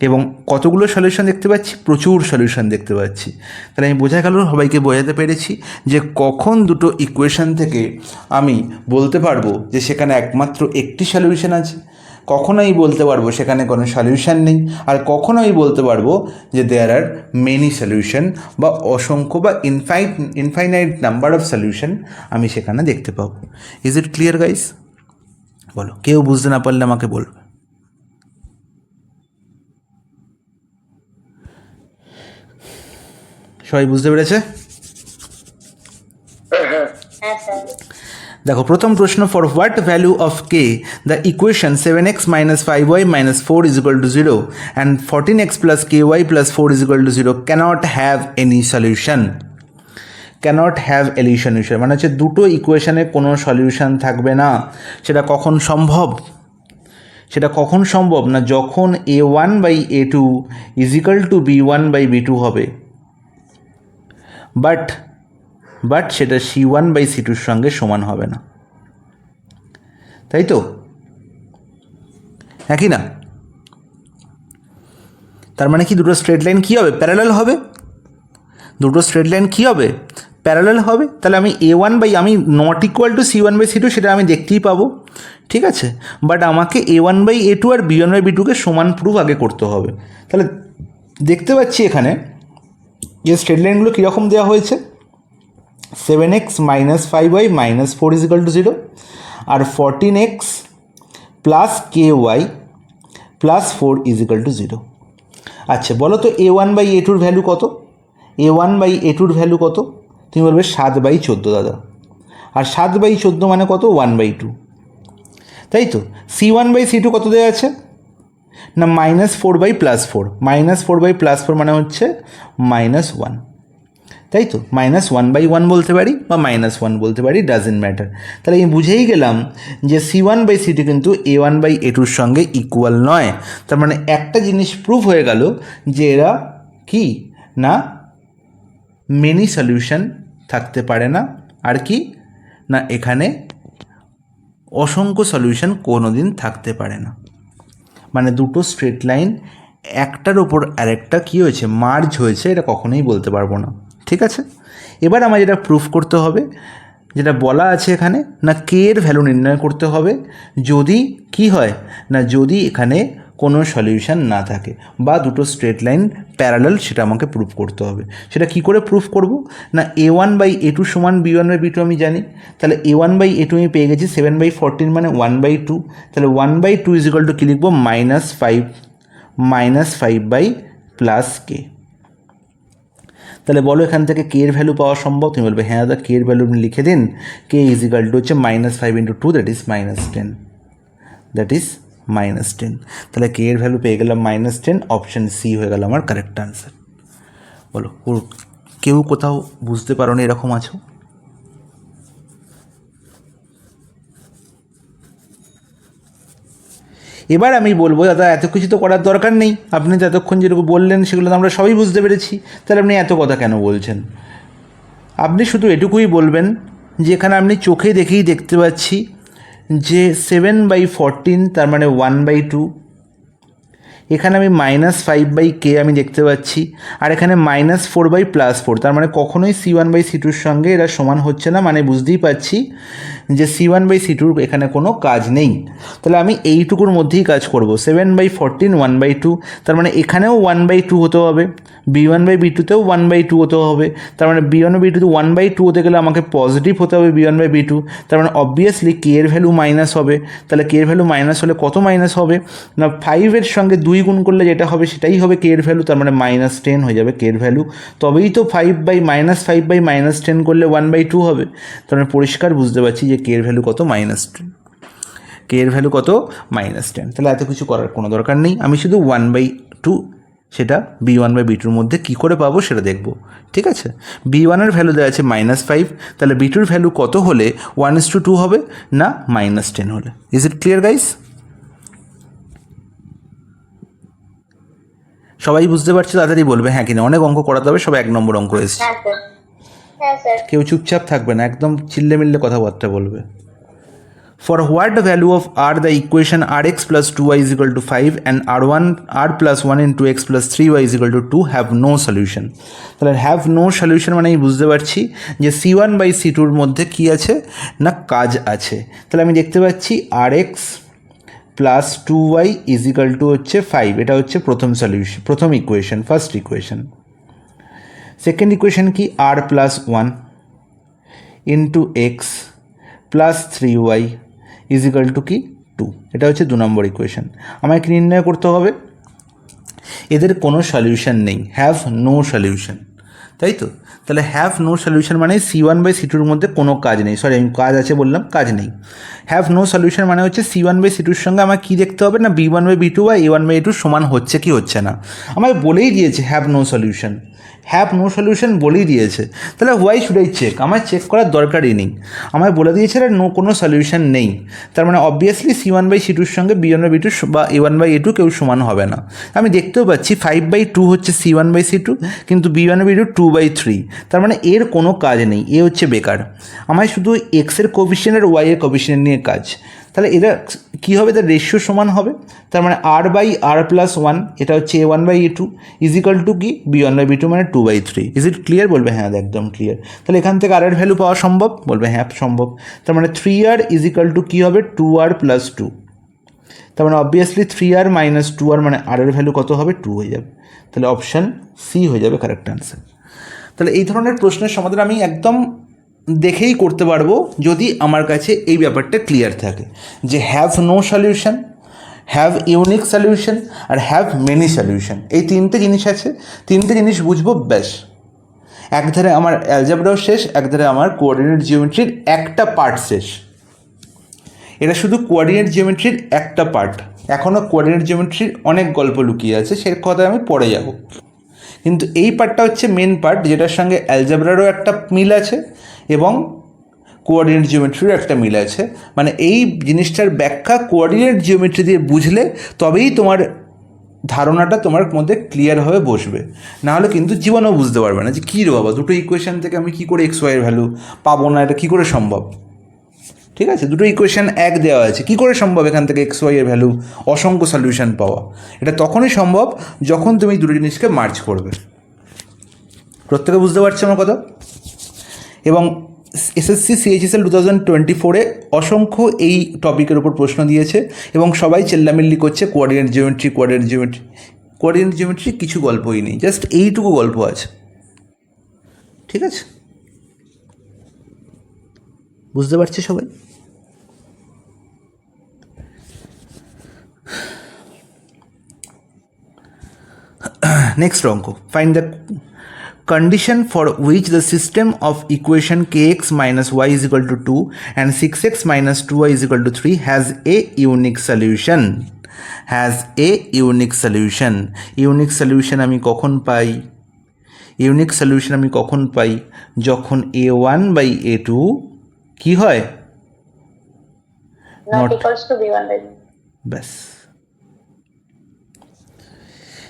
A: এবং কতগুলো সলিউশন দেখতে পাচ্ছি, প্রচুর সলিউশন দেখতে পাচ্ছি। তাহলে আমি বোঝা গেল, সবাইকে বোঝাতে পেরেছি যে কখন দুটো ইকুয়েশন থেকে আমি বলতে পারবো যে সেখানে একমাত্র একটি সলিউশন আছে, কখনোই বলতে পারবো সেখানে কোনো সলিউশন নেই, আর কখনোই বলতে পারবো যে দেয়ার আর মেনি সলিউশন বা অসংখ্য বা ইনফাইনাইট নাম্বার অফ সলিউশন আমি সেখানে দেখতে পাবো। Is it clear guys? বলো, কেউ বুঝতে না পারলে আমাকে বলবে। সবাই বুঝতে পেরেছে?
C: হ্যাঁ স্যার।
A: দেখো প্রথম প্রশ্ন, for what value of k the equation 7x - 5y - 4 = 0 and 14x + ky + 4 = 0 cannot have any solution. Cannot have any solution মানে হচ্ছে দুটো ইকুয়েশনে কোনো সলিউশন থাকবে না। সেটা কখন সম্ভব? সেটা কখন সম্ভব না যখন a1/a2 = b1/b2 হবে, বাট সেটা c1/c2-র সঙ্গে সমান হবে না, তাই তো? একই না? তার মানে কি দুটো স্ট্রেট লাইন কী হবে? প্যারালাল হবে। দুটো স্ট্রেট লাইন কী হবে? প্যারালাল হবে। তাহলে আমি আমি নট ইকুয়াল টু c1/c2 সেটা আমি দেখতেই পাবো, ঠিক আছে? বাট আমাকে a1/a2 আর b1/b2-কে সমান প্রুফ আগে করতে হবে। তাহলে দেখতে পাচ্ছি এখানে যে স্ট্রেট লাইনগুলো কীরকম দেওয়া হয়েছে, 7x - 5y - 4 = 0 আর 14x + ky + 4 = 0। আচ্ছা বলো তো a1/a2-র ভ্যালু কত? a1/a2-র ভ্যালু কত? তুমি বলবে 7/14 দাদা। আর 7/14 মানে কত? 1/2, তাই তো? c1/c2 কত দেওয়া আছে না -4/+4। -4/+4 মানে হচ্ছে -1, তাই তো? -1/1 বলতে পারি বা -1 বলতে পারি, ডাজেন্ট ম্যাটার। তাহলে আমি বুঝেই গেলাম যে c1/c2 কিন্তু a1/a2-র সঙ্গে ইকুয়াল নয়। তার মানে একটা জিনিস প্রুভ হয়ে গেল যে এরা কি না মেনি সলিউশন থাকতে পারে না। আর কি না এখানে অসংখ্য সলিউশন কোনো দিন থাকতে পারে না। মানে দুটো স্ট্রেট লাইন একটার ওপর আরেকটা কী হয়েছে, মার্জ হয়েছে, এটা কখনোই বলতে পারবো না। ঠিক আছে, এবার আমার যেটা প্রুফ করতে হবে, যেটা বলা আছে এখানে না কে এর ভ্যালু নির্ণয় করতে হবে যদি কি হয় না যদি এখানে কোনো সলিউশন না থাকে বা দুটো স্ট্রেট লাইন প্যারালাল, সেটা আমাকে প্রুফ করতে হবে। সেটা কি করে প্রুফ করব না a1/a2 = b1/b2 আমি জানি। তাহলে a1/a2 আমি পেয়ে গেছি 7/14 মানে 1/2। তাহলে 1/2 = কী লিখবো? -5 k। তাহলে বলো এখান থেকে কে এর ভ্যালু পাওয়া সম্ভব? তুমি বলবে হ্যাঁ দাদা কে এর ভ্যালু আপনি লিখে দিন। কে = হচ্ছে -5 × 2 দ্যাট ইজ -10। তাহলে কে এর ভ্যালু পেয়ে গেলাম -10। অপশান সি হয়ে গেল আমার কারেক্ট আনসার। বলো কেউ কোথাও বুঝতে পারো না এরকম আছো? এবার আমি বলবো দাদা এত কিছু তো করার দরকার নেই, আপনি তো এতক্ষণ যেটুকু বললেন সেগুলো তো আমরা সবই বুঝতে পেরেছি, তাহলে আপনি এত কথা কেন বলছেন? আপনি শুধু এটুকুই বলবেন যে এখানে আপনি চোখে দেখেই দেখতে পাচ্ছি যে 7/14 তার মানে 1/2। এখানে আমি -5/k আমি দেখতে পাচ্ছি, আর এখানে -4/+4 তার মানে কখনোই c1/c2-র সঙ্গে এরা সমান হচ্ছে না। মানে বুঝতেই পারছি যে C1/C2 এখানে কোনো কাজ নেই। তাহলে আমি এইটুকুর মধ্যেই কাজ করব। 7/14 1/2, তার মানে এখানেও 1/2 হতে হবে, B1/B2তেও 1/2 হতে হবে। তার মানে B1/B2 1/2 হতে গেলে আমাকে পজিটিভ হতে হবে B1/B2। তার মানে অবভিয়াসলি কে এর ভ্যালু মাইনাস হবে। তাহলে কে এর ভ্যালু মাইনাস হলে কত মাইনাস হবে না 5-এর সঙ্গে 2 গুণ করলে যেটা হবে সেটাই হবে কে এর ভ্যালু, তার মানে -10 হয়ে যাবে কে এর ভ্যালু। তবেই তো 5/-10 করলে 1/2 হবে। তার মানে পরিষ্কার বুঝতে পারছি যে কে এর ভ্যালু কত -10, কে এর ভ্যালু কত -10। তাহলে এত কিছু করার কোনো দরকার নেই, আমি শুধু 1/2 সেটা B1/B2-র মধ্যে কী করে পাবো সেটা দেখব। ঠিক আছে, B1-এর ভ্যালু দেওয়া আছে -5, তাহলে B2-র ভ্যালু কত হলে 1:2 হবে না -10 হলে। Is it clear guys? সবাই বুঝতে পারছে? তাড়াতাড়ি বলবে হ্যাঁ কিনা, অনেক অঙ্ক করাতে হবে, সব 1 নম্বর অঙ্ক এসছে।
C: হ্যাঁ স্যার। হ্যাঁ স্যার।
A: কেউ চুপচাপ থাকবে না, একদম চিল্লেমিল্লে কথাবার্তা বলবে। For what value of r the equation rx plus 2y is equal to 5 and r plus 1 into x plus 3y is equal to 2 have no solution? তাহলে have no solution মানে আমি বুঝতে পারছি যে C1/C2-র মধ্যে কি আছে না কাজ আছে। তাহলে আমি দেখতে পাচ্ছি rx plus 2y is equal two হচ্ছে 5, এটা হচ্ছে প্রথম সলিউশন, প্রথম equation, first equation. Second equation কি r plus 1 into x plus 3y is equal two কি 2, এটা হচ্ছে 2 নম্বর ইকুয়েশন। আমায় কি নির্ণয় করতে হবে? এদের কোনো সলিউশন নেই, হ্যাভ নো সলিউশন, তাই তো? তাহলে হ্যাভ নো সলিউশন মানে C1/C2-র মধ্যে কোনো কাজ নেই, সরি আমি কাজ আছে বললাম, কাজ নেই। হ্যাভ নো সলিউশন মানে হচ্ছে C1/C2-র সঙ্গে আমার কী দেখতে হবে না B1/B2 বা A1/A2 সমান হচ্ছে কি হচ্ছে না। আমায় বলেই দিয়েছে have no solution, have no solution বলেই দিয়েছে। তাহলে হোয়াই শুড আই চেক? আমায় চেক করার দরকারই নেই, আমায় বলে দিয়েছে নো কোনো সলিউশন নেই। তার মানে অবভিয়াসলি C1/C2-র সঙ্গে B1/B2 বা A1/A2 কেউ সমান হবে না। আমি দেখতেও পাচ্ছি 5/2 হচ্ছে C1/C2, কিন্তু B1/B2 2/3, তার মানে এর কোনো কাজ নেই, এ হচ্ছে বেকার। আমায় শুধু এক্সের কোফিশিয়েন্ট আর ওয়াইয়ের কোফিশিয়েন্ট নিয়ে কাজ। তাহলে এরা কী হবে, তার রেশিও সমান হবে। তার মানে r/r প্লাস 1 এটা হচ্ছে A1/A2 ইজ ইকাল টু কি B1/B2 মানে 2/3। Is it clear? বলবে হ্যাঁ একদম ক্লিয়ার। তাহলে এখান থেকে r-এর ভ্যালু পাওয়া সম্ভব? বলবে হ্যাঁ সম্ভব। তার মানে 3r ইজ ইকাল টু কী হবে 2r প্লাস 2। তার মানে অবভিয়াসলি 3r মাইনাস 2r মানে r-এর ভ্যালু কত হবে 2 হয়ে যাবে। তাহলে অপশান সি হয়ে যাবে কারেক্ট অ্যান্সার। তাহলে এই ধরনের প্রশ্নের সমাধান আমি একদম দেখেই করতে পারবো যদি আমার কাছে এই ব্যাপারটা ক্লিয়ার থাকে যে have no solution, have unique solution আর হ্যাভ মেনি সলিউশন। এই তিনটে জিনিস আছে, তিনটে জিনিস বুঝবো ব্যাস। একধারে আমার অ্যালজেব্রাও শেষ, একধারে আমার কোঅর্ডিনেট জিওমেট্রির একটা পার্ট শেষ। এটা শুধু কোঅর্ডিনেট জিওমেট্রির একটা পার্ট, এখনও কোঅর্ডিনেট জিওমেট্রির অনেক গল্প লুকিয়ে আছে, সে কথা আমি পরে যাব। কিন্তু এই পার্টটা হচ্ছে মেন পার্ট, যেটার সঙ্গে অ্যালজেব্রারও একটা মিল আছে এবং কোঅর্ডিনেট জিওমেট্রিরও একটা মিল আছে। মানে এই জিনিসটার ব্যাখ্যা কোঅর্ডিনেট জিওমেট্রি দিয়ে বুঝলে তবেই তোমার ধারণাটা তোমার মধ্যে ক্লিয়ারভাবে বসবে, নাহলে কিন্তু জীবনেও বুঝতে পারবে না যে কী রে বাবা, দুটো ইকুয়েশান থেকে আমি কী করে এক্স ওয়াইয়ের ভ্যালু পাবো না, এটা কী করে সম্ভব? ঠিক আছে, দুটো ইকুয়েশান এক দেওয়া আছে, কী করে সম্ভব এখান থেকে এক্স ওয়াইয়ের ভ্যালু অসংখ্য সলিউশন পাওয়া? এটা তখনই সম্ভব যখন তুমি দুটো জিনিসকে মার্জ করবে। প্রত্যেকে বুঝতে পারছে আমার কথা? এবং এসএসসি সিএইচএসএল 2024-এ অসংখ্য এই টপিকের উপর প্রশ্ন দিয়েছে এবং সবাই চেল্লামিল্লি করছে coordinate geometry, coordinate geometry. Coordinate geometry কিছু গল্পই নেই, জাস্ট এইটুকু গল্প আছে। ঠিক আছে, বুঝতে পারছে সবাই? নেক্সট অঙ্ক, find the condition for which the system of equation kx minus y is equal to 2 and 6x minus 2y is equal to 3 has a unique solution. Has a unique solution. Unique solution আমি কখন পাই? Unique solution আমি কখন পাই? যখন a1/a2 কি হয়?
C: not equals to b1/b2।
A: ব্যাস।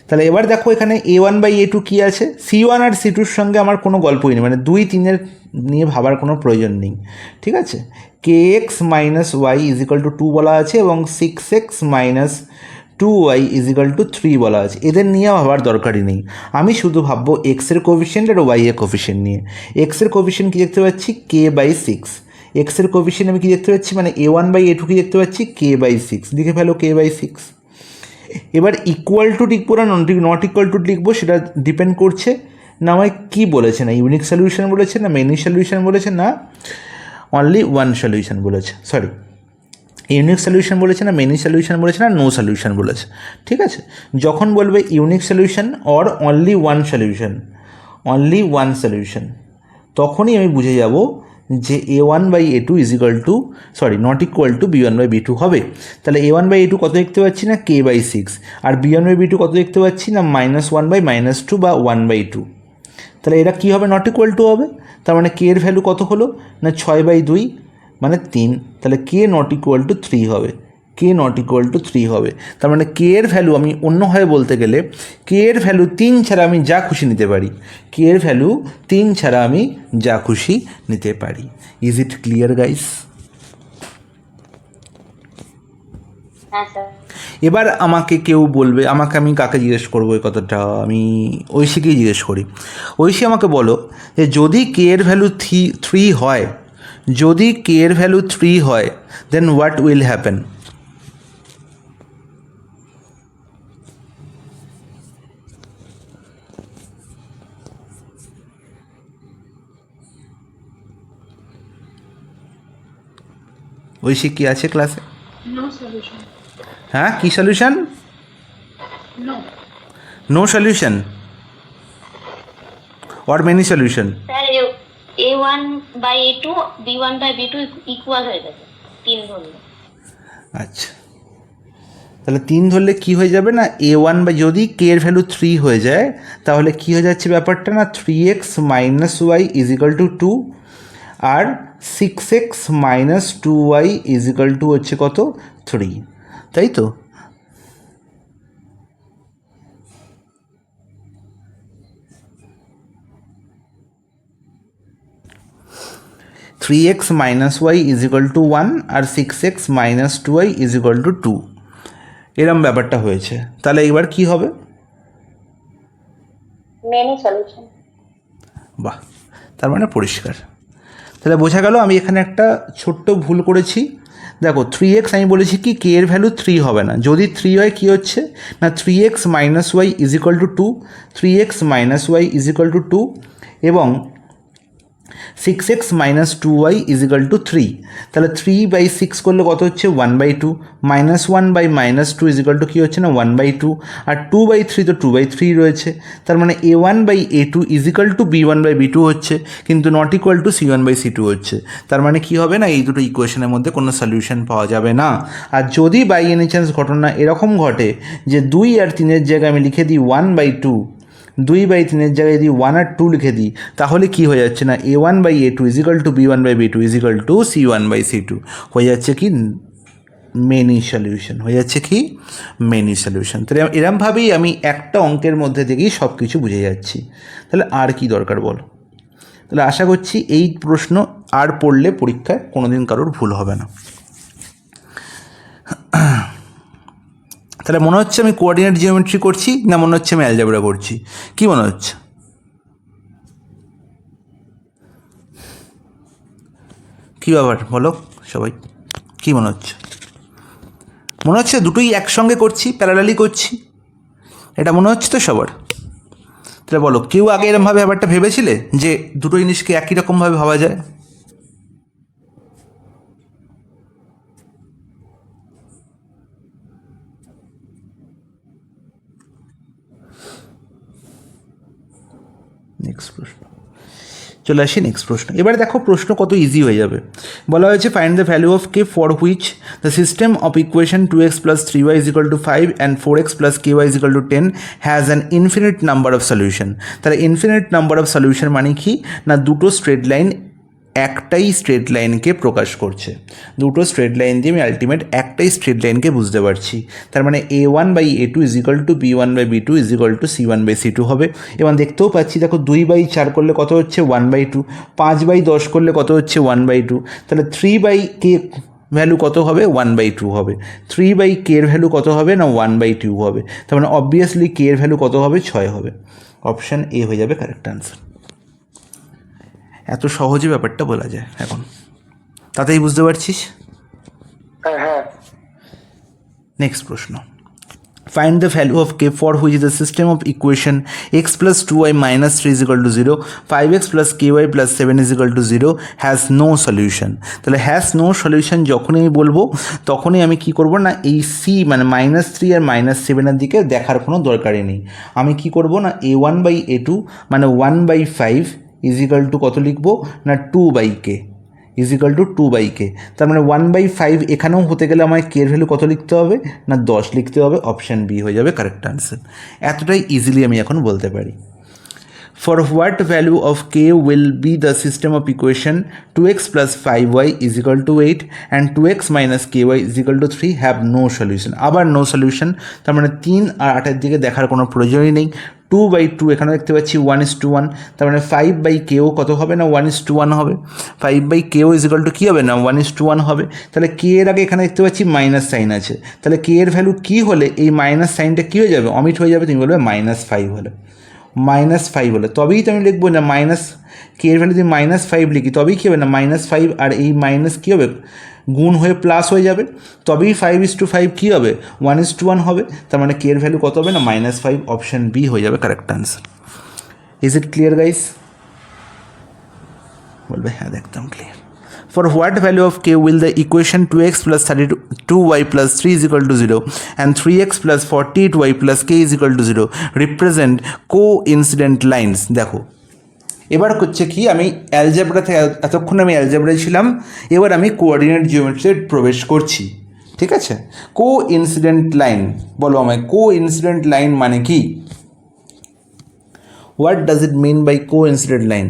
A: তাহলে এবার দেখো এখানে A1/A2 কী আছে, C1 আর C2-র সঙ্গে আমার কোনো গল্পই নেই, মানে 2-3-এর নিয়ে ভাবার কোনো প্রয়োজন নেই। ঠিক আছে, kx minus y is equal to 2 বলা আছে এবং 6x minus 2y is equal to 3 বলা আছে। এদের নিয়ে ভাবার দরকারই নেই, আমি শুধু ভাববো এক্সের কোফিশিয়েন্ট আর ওয়াইয়ের কোফিশিয়েন্ট নিয়ে। এক্সের কোফিশিয়েন্ট কী দেখতে পাচ্ছি? k/6, এক্সের কোএফিসিয়েন্ট আমি কী দেখতে পাচ্ছি, মানে a1/a2 কি দেখতে পাচ্ছি, k/6, লিখে ফেলো k/6। এবার ইকুয়াল টু লিখবো না নট ইকুয়াল টু লিখবো, সেটা ডিপেন্ড করছে না আমায় কী বলেছে, না ইউনিক সলিউশন বলেছে, না মেনি সলিউশন বলেছে, না অনলি ওয়ান সলিউশন বলেছে, সরি ইউনিক সলিউশন বলেছে, না মেনি সলিউশন বলেছে, না নো সলিউশন বলেছে। ঠিক আছে, যখন বলবে unique solution or only one solution তখনই আমি বুঝে যাব যে a1/a2 not equal two b1/b2 হবে। তাহলে a1/a2 কত দেখতে পাচ্ছি, না k/6, আর b1/b2 কত দেখতে পাচ্ছি, না -1/-2 বা 1/2। তাহলে এটা কী হবে, নট ইকুয়াল টু হবে। তার মানে k এর ভ্যালু কত হলো, না 6/2 মানে 3। তাহলে k নট ইকুয়াল টু 3 হবে, তার মানে k এর ভ্যালু, আমি অন্যভাবে বলতে গেলে k এর ভ্যালু 3 ছাড়া আমি যা খুশি নিতে পারি, ইজ ইট ক্লিয়ার গাইস?
C: হ্যাঁ স্যার।
A: এবার আমাকে কেউ বলবে, আমি কাকে জিজ্ঞেস করবো এই কথাটা, আমি ঐশীকেই জিজ্ঞেস করি। ঐশী আমাকে বলো যে যদি k এর ভ্যালু 3 হয়, then what will happen? Aishi কি আছে ক্লাসে?
D: No solution.
A: হ্যাঁ, কি solution?
D: No.
A: No solution or many solution?
C: Sir a1/a2 b1/b2 equal হয়ে যাবে 3 ধরলে।
A: আচ্ছা, তাহলে 3 ধরলে কি হয়ে যাবে, না a1 বা যদি k এর ভ্যালু 3 হয়ে যায় তাহলে কি হয়ে যাচ্ছে ব্যাপারটা, না 3x - y = 2 আর 6x - 2y = হচ্ছে কত, 3, তাই তো? থ্রি এক্স মাইনাস ওয়াই = 1 আর 6x - 2y = 2, এরম ব্যাপারটা হয়েছে। তাহলে এবার কি হবে?
C: Many solution.
A: বাহ, তার মানে পরিষ্কার। তাহলে বোঝা গেল আমি এখানে একটা ছোট্ট ভুল করেছি। দেখো 3x আমি বলেছি কি k এর ভ্যালু 3 হবে না, যদি 3 হয় কী হচ্ছে, না 3x - y = 2, 3x - y = 2 এবং 6x - 2y = 3। তাহলে 3/6 করলে কত হচ্ছে, 1/2, -1/-2 কী হচ্ছে, না 1/2, আর 2/3 তো 2/3 রয়েছে। তার মানে a1/a2 = b1/b2 হচ্ছে, কিন্তু নট ইকুয়াল টু c1/c2 হচ্ছে। তার মানে কি হবে, না এই দুটো ইকুয়েশনের মধ্যে কোনো সলিউশন পাওয়া যাবে না। আর যদি বাই এনি চান্স ঘটনা এরকম ঘটে যে 2 আর 3-এর জায়গায় আমি লিখে দিই 1/2, 2/3-এর জায়গায় যদি 1 আর 2 লিখে দিই তাহলে কি হয়ে যাচ্ছে, না a1/a2 = b1/b2 = c1/c2 হয়ে যাচ্ছে কি মেনি সলিউশন। তাহলে এরমভাবেই আমি একটা অঙ্কের মধ্যে থেকেই সব কিছু বুঝে যাচ্ছি। তাহলে আর কি দরকার বলো? তাহলে আশা করছি এই প্রশ্ন আর পড়লে পরীক্ষায় কোনোদিন কারোর ভুল হবে না। তাহলে মনে হচ্ছে আমি কোঅর্ডিনেট জিওমেট্রি করছি, না মনে হচ্ছে আমি অ্যালজেব্রা করছি? কি মনে হচ্ছে? কী ব্যাপার বলো সবাই, কী মনে হচ্ছে? মনে হচ্ছে দুটোই একসঙ্গে করছি, প্যারালালি করছি, এটা মনে হচ্ছে তো সবার? তাহলে বলো, কেউ আগে এরমভাবে ব্যাপারটা ভেবেছিলে যে দুটো জিনিসকে একই রকমভাবে ভাবা যায়? নেক্সট প্রশ্ন চলে আসি। নেক্সট প্রশ্ন, এবারে দেখো প্রশ্ন কত ইজি হয়ে যাবে। বলা হয়েছে find the value of k for which the system of equation 2x + 3y = 5 and 4x + ky = 10 has an infinite number of solution. তাহলে ইনফিনিট নাম্বার অফ সলিউশন মানে কি, না দুটো স্ট্রেট লাইন একটাই স্ট্রেট লাইনকে প্রকাশ করছে। দুটো স্ট্রেট লাইন দিয়ে আমি আলটিমেট একটাই স্ট্রেট লাইনকে বুঝতে পারছি। তার মানে a1/a2 = b1/b2 = c1/c2 হবে। এবং দেখতেও পাচ্ছি, দেখো 2/4 করলে কত হচ্ছে, 1/2, 5/10 করলে কত হচ্ছে, 1/2। তাহলে 3/k ভ্যালু কত হবে, 1/2 হবে। 3/k এর ভ্যালু কত হবে, না 1/2 হবে। তার মানে অবভিয়াসলি k এর ভ্যালু কত হবে, 6 হবে। অপশান এ হয়ে যাবে কারেক্ট আনসার। এত সহজে ব্যাপারটা বলা যায় এখন। তাতেই বুঝতে পারছিস?
B: হ্যাঁ হ্যাঁ
A: নেক্সট প্রশ্ন, find the value of k for which the system of equation x plus 2y minus 3 is equal to 0, 5x plus ky plus 7 is equal to 0 has no solution. তাহলে has no solution যখনই আমি বলবো তখনই আমি কি করব না, এই c মানে -3 আর -7 দিকে দেখার কোনো দরকারই নেই। আমি কি করব না, a1/a2 মানে 1/5 ইজ ইকুয়াল টু কত লিখবো না 2/k is equal two 2/k। তার মানে 1/5 এখানেও হতে গেলে আমায় কে এর ভ্যালু কত লিখতে হবে না 10 লিখতে হবে। অপশান বি হয়ে যাবে কারেক্ট আনসার। এতটাই ইজিলি আমি এখন বলতে পারি। For what value of k will be the system of equation 2x plus 5y is equal to 8 and 2x minus ky is equal to 3 have no solution. আবার no solution, তার মানে 3 আর 8 দিকে দেখার কোনো প্রয়োজনই নেই। 2/2 এখানে দেখতে পাচ্ছি 1:1, তার মানে 5/kও কত হবে না 1:1 হবে। 5/kও ইজ ইকাল টু কী হবে না 1:1 হবে। তাহলে কে এর আগে এখানে দেখতে পাচ্ছি মাইনাস সাইন আছে, তাহলে কে এর ভ্যালু কী হলে এই মাইনাস সাইনটা কী হয়ে যাবে, অমিট হয়ে যাবে। তুমি বলবে -5 হলে, -5 হলে তবেই তো আমি লিখবো না মাইনাস কে এর ভ্যালু যদি -5 লিখি তবেই কী হবে না -5 আর এই মাইনাস কী হবে গুণ হয়ে প্লাস হয়ে যাবে, তবেই 5:5 কী হবে 1:1 হবে। তার মানে কে এর ভ্যালু কত হবে না -5। অপশান বি হয়ে যাবে correct answer. Is it clear guys? বলবে হ্যাঁ একদম clear. For what value of k will the equation 2x plus 32y plus 3 is equal to 0 and 3x plus 48y plus k is equal to 0 represent coincident lines. দেখো এবার হচ্ছে কি, আমি অ্যালজেব্রাতে এতক্ষণ আমি অ্যালজেব্রায় ছিলাম, এবার আমি কোঅর্ডিনেট জিওমেট্রিতে প্রবেশ করছি। ঠিক আছে, কো ইনসিডেন্ট লাইন বলো আমায়, কো ইনসিডেন্ট লাইন মানে কি? What does it mean by coincident line?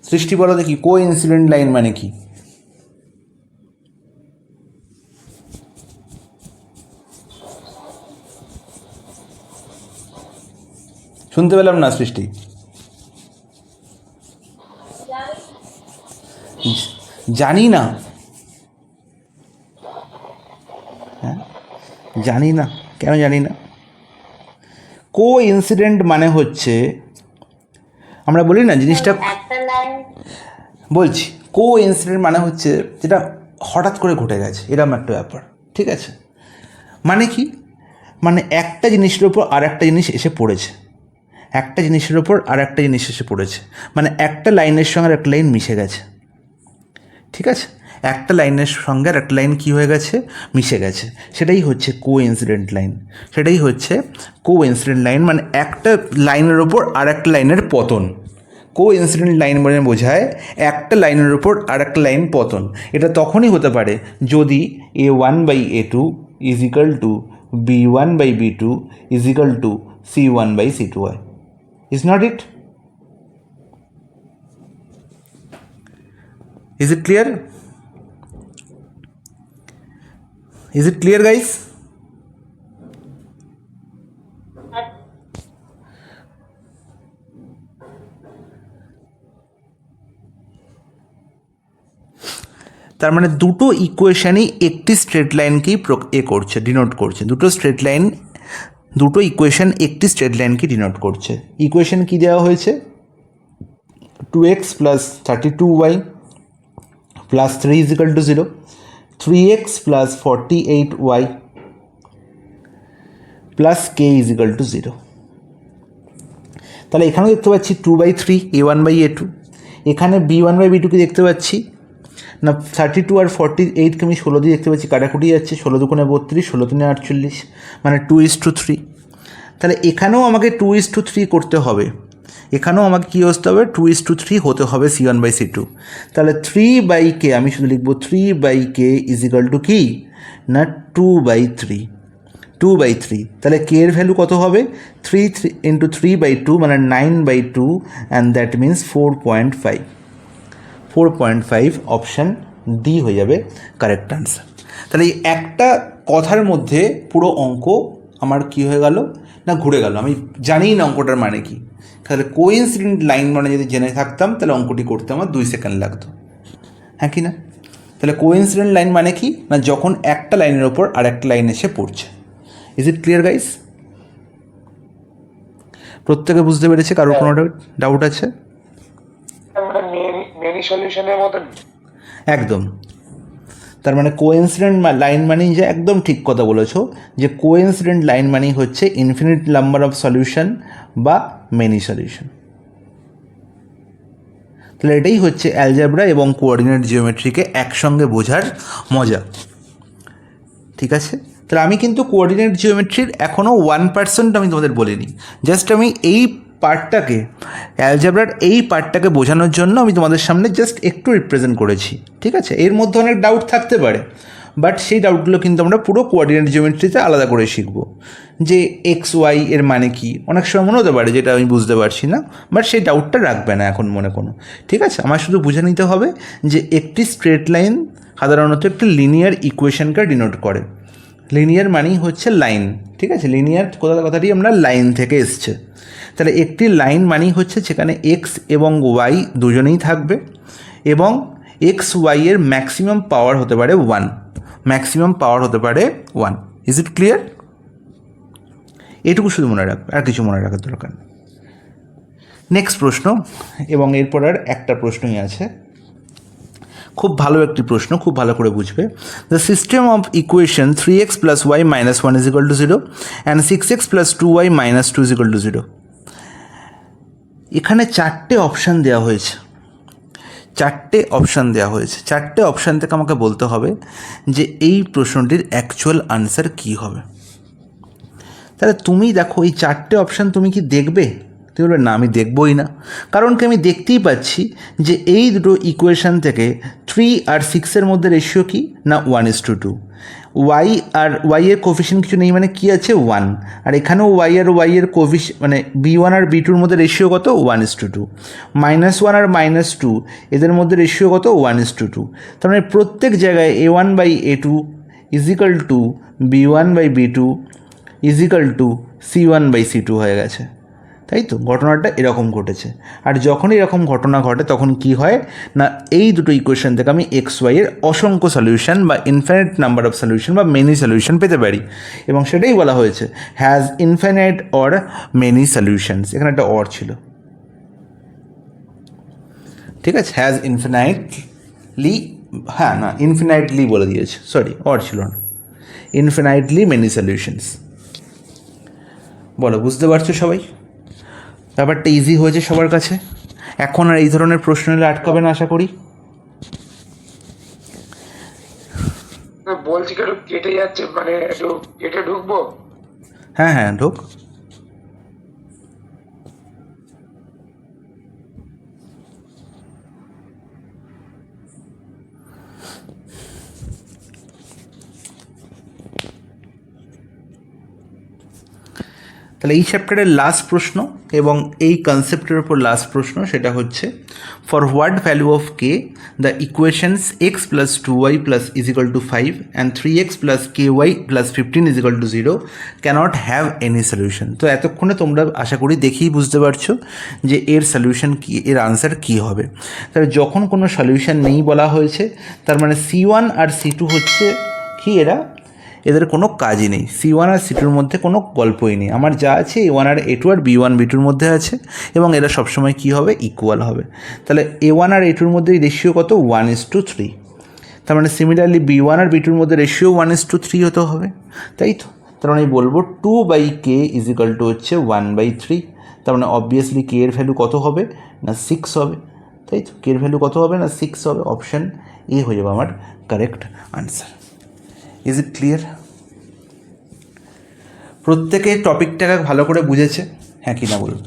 A: Srishti বলো দেখি, কো ইনসিডেন্ট লাইন মানে কি? শুনতে পেলাম না সৃষ্টি। জানি না, হ্যাঁ জানি না, কেন জানি না? কো ইনসিডেন্ট মানে হচ্ছে, আমরা বলি না জিনিসটা,
C: একটা লাইন
A: বলছি কো ইনসিডেন্ট মানে হচ্ছে যেটা হঠাৎ করে ঘটে গেছে, এরকম একটা ব্যাপার। ঠিক আছে, মানে কি, মানে একটা জিনিসের ওপর আর একটা জিনিস এসে পড়েছে, একটা জিনিসের ওপর আর একটা জিনিস এসে পড়েছে, মানে একটা লাইনের সঙ্গে আর একটা লাইন মিশে গেছে। ঠিক আছে, একটা লাইনের সঙ্গে আর একটা লাইন কী হয়ে গেছে, মিশে গেছে, সেটাই হচ্ছে কো ইনসিডেন্ট লাইন। সেটাই হচ্ছে কো ইনসিডেন্ট লাইন, মানে একটা লাইনের ওপর আর একটা লাইনের পতন। কো ইনসিডেন্ট লাইন মানে বোঝায় একটা লাইনের ওপর আর একটা লাইন পতন। এটা তখনই হতে পারে যদি a1/a2 is equal two b1/b2 is equal two c1/c2 হয়। Is not it? Is it clear? Is it clear guys? তার মানে দুটো ইকুয়েশনই একটি স্ট্রেট লাইনকেই করছে, ডিনোট করছে। দুটো ইকুয়েশন একটি স্ট্রেট লাইনকে ডিনোট করছে। ইকুয়েশন কি দেওয়া হয়েছে, 2x plus 32y plus 3 is equal to 0, 3x plus 48y plus k is equal to 0। তাহলে এখানেও দেখতে পাচ্ছি 2/3 a1/a2, এখানে b1/b2কে দেখতে পাচ্ছি না 32 আর 48কে আমি 16 দিয়ে দেখতে পাচ্ছি, কাটাকুটি যাচ্ছে, 16 দুগুণে 32, 16 তিনে 48, মানে 2:3। তাহলে এখানেও আমাকে 2:3 করতে হবে, এখানেও আমাকে কী হতে হবে 2:3 হতে হবে c1/c2। তাহলে 3/k আমি শুধু লিখবো 3/k ইজ ইকাল টু কি না 2/3। তাহলে k এর ভ্যালু কত হবে 3 ইন্টু 3/2 মানে 9/2 and that means 4.5। Option D হয়ে যাবে কারেক্ট আনসার। তাহলে এই একটা কথার মধ্যে পুরো অঙ্ক আমার কি হয়ে গেল না ঘুরে গেল, আমি জানি না অঙ্কটার মানে কি। তাহলে কোইন্সিডেন্ট লাইন মানে যদি জেনে থাকতাম তাহলে অঙ্কটি করতে আমার 2 সেকেন্ড লাগতো, হ্যাঁ কি না? তাহলে কোইন্সিডেন্ট লাইন মানে কি না যখন একটা লাইনের ওপর আর একটা লাইন এসে পড়ছে। Is it clear guys? প্রত্যেকে বুঝতে পেরেছে? কারোর কোনো ডাউট আছে?
B: মেনি সলিউশনের মতন।
A: একদম, তার মানে কোইন্সিডেন্ট লাইন মানেই যে একদম ঠিক কথা বলেছো, যে কোইন্সিডেন্ট লাইন মানেই হচ্ছে ইনফিনিট নাম্বার অফ সলিউশন বা মেনি সলিউশন। তাহলে এটাই হচ্ছে অ্যালজেব্রা এবং কোঅর্ডিনেট জিওমেট্রিকে একসঙ্গে বোঝার মজা। ঠিক আছে, তাহলে আমি কিন্তু কোঅর্ডিনেট জিওমেট্রির এখনও 1% আমি তোমাদের বলিনি, জাস্ট আমি এই পার্টটাকে, অ্যালজেব্রার এই পার্টটাকে বোঝানোর জন্য আমি তোমাদের সামনে জাস্ট একটু রিপ্রেজেন্ট করেছি। ঠিক আছে, এর মধ্যে অনেক ডাউট থাকতে পারে, বাট সেই ডাউটগুলো কিন্তু আমরা পুরো কোঅর্ডিনেট জিওমেট্রিতে আলাদা করে শিখব। যে এক্স ওয়াই এর মানে কি, অনেক সময় মনে হতে পারে যেটা আমি বুঝতে পারছি না, বাট সেই ডাউটটা রাখবে না এখন মনে কোনো। ঠিক আছে, আমার শুধু বুঝে নিতে হবে যে একটি স্ট্রেট লাইন সাধারণত একটি লিনিয়ার ইকুয়েশনকে ডিনোট করে। লিনিয়ার মানেই হচ্ছে লাইন। ঠিক আছে, লিনিয়ার কথাটি আমরা লাইন থেকে এসছে। তাহলে একটি লাইন মানেই হচ্ছে যেখানে এক্স এবং ওয়াই দুজনেই থাকবে এবং এক্স ওয়াই এর ম্যাক্সিমাম পাওয়ার হতে পারে 1, ম্যাক্সিমাম পাওয়ার হতে পারে 1। Is it clear? এটুকু শুধু মনে রাখবে, আর কিছু মনে রাখার দরকার নেই। নেক্সট প্রশ্ন, এবং এরপর আর একটা প্রশ্নই আছে, খুব ভালো একটি প্রশ্ন, খুব ভালো করে বুঝবে। The system of equation 3x plus y minus 1 is equal to 0 and 6x plus 2y minus 2 is equal to 0। এখানে চারটে অপশান দেওয়া হয়েছে, চারটে অপশান থেকে আমাকে বলতে হবে যে এই প্রশ্নটির অ্যাকচুয়াল আনসার কী হবে। তাহলে তুমি দেখো এই চারটে অপশান তুমি কি দেখবে? তুমি বলবে না আমি দেখবই না, কারণ কি আমি দেখতেই পাচ্ছি যে এই দুটো ইকুয়েশান থেকে 3 আর 6-এর মধ্যে রেশিও কি না 1:2। ওয়াই আর ওয়াই এর কোফিশিয়েন্ট কিছু নেই, মানে কি আছে 1, আর এখানেও ওয়াই আর ওয়াই এর মানে B1 আর B2-র মধ্যে রেশিও কত 1:2। -1 আর -2 এদের মধ্যে রেশিও কত 1:2। তার মানে প্রত্যেক জায়গায় A1/A2 is equal two B1/B2 is equal two C1/C2 হয়ে গেছে, তাই তো? ঘটনাটা এরকম ঘটেছে। আর যখন এরকম ঘটনা ঘটে তখন কি হয় না, এই দুটো ইকুয়েশন থেকে আমি এক্স ওয়াই এর অসংখ্য সলিউশন বা ইনফিনিট নাম্বার অফ সলিউশন বা মেনি সলিউশন পেতে পারি, এবং সেটাই বলা হয়েছে has infinite or many solutions. এখানে একটা অর ছিল, ঠিক আছে, হ্যাজ ইনফিনাইটলি, হ্যাঁ না ইনফিনাইটলি বলে দিয়েছে, সরি অর ছিল না, ইনফিনাইটলি মেনি সলিউশনস। বলো, বুঝতে পারছো সবাই? ব্যাপারটা ইজি হয়েছে সবার কাছে? এখন আর এই ধরনের প্রশ্ন এলে আটকাবে না আশা করি।
B: বলছি কেন কেটে যাচ্ছে, মানে একটু কেটে ঢুকবো?
A: হ্যাঁ হ্যাঁ ঢোক। তাহলে এই চ্যাপ্টারের লাস্ট প্রশ্ন এবং এই কনসেপ্টের উপর লাস্ট প্রশ্ন, সেটা হচ্ছে for what value of k the equations x plus 2y plus is equal to 5 and 3x plus ky plus 15 is equal to 0 cannot have any solution. তো এতক্ষণে তোমরা আশা করি দেখেই বুঝতে পারছো যে এর সলিউশন কী, এর আনসার কী হবে। তাহলে যখন কোনো সলিউশন নেই বলা হয়েছে, তার মানে C1 আর C2 হচ্ছে কি, এদের কোনো কাজই নেই। C1 আর C2-র মধ্যে কোনো গল্পই নেই। আমার যা আছে A1 আর A2 আর B1 B2-র মধ্যে আছে, এবং এরা সবসময় কী হবে, ইকুয়াল হবে। তাহলে A1 আর A2-র মধ্যে রেশিও কত 1:3। তার মানে সিমিলারলি B1 আর B2-র মধ্যে রেশিও 1:3 হতে হবে, তাই তো? তার মানে বলবো 2/k ইজ ইকাল টু হচ্ছে 1/3। তার মানে অবভিয়াসলি কে এর ভ্যালু কত হবে না 6 হবে, তাই তো? কে এর ভ্যালু কত হবে না 6 হবে। অপশান এ হয়ে যাবে আমার correct answer. Is it clear? প্রত্যেকে টপিকটাকে ভালো করে বুঝেছে, হ্যাঁ কি না বলুন?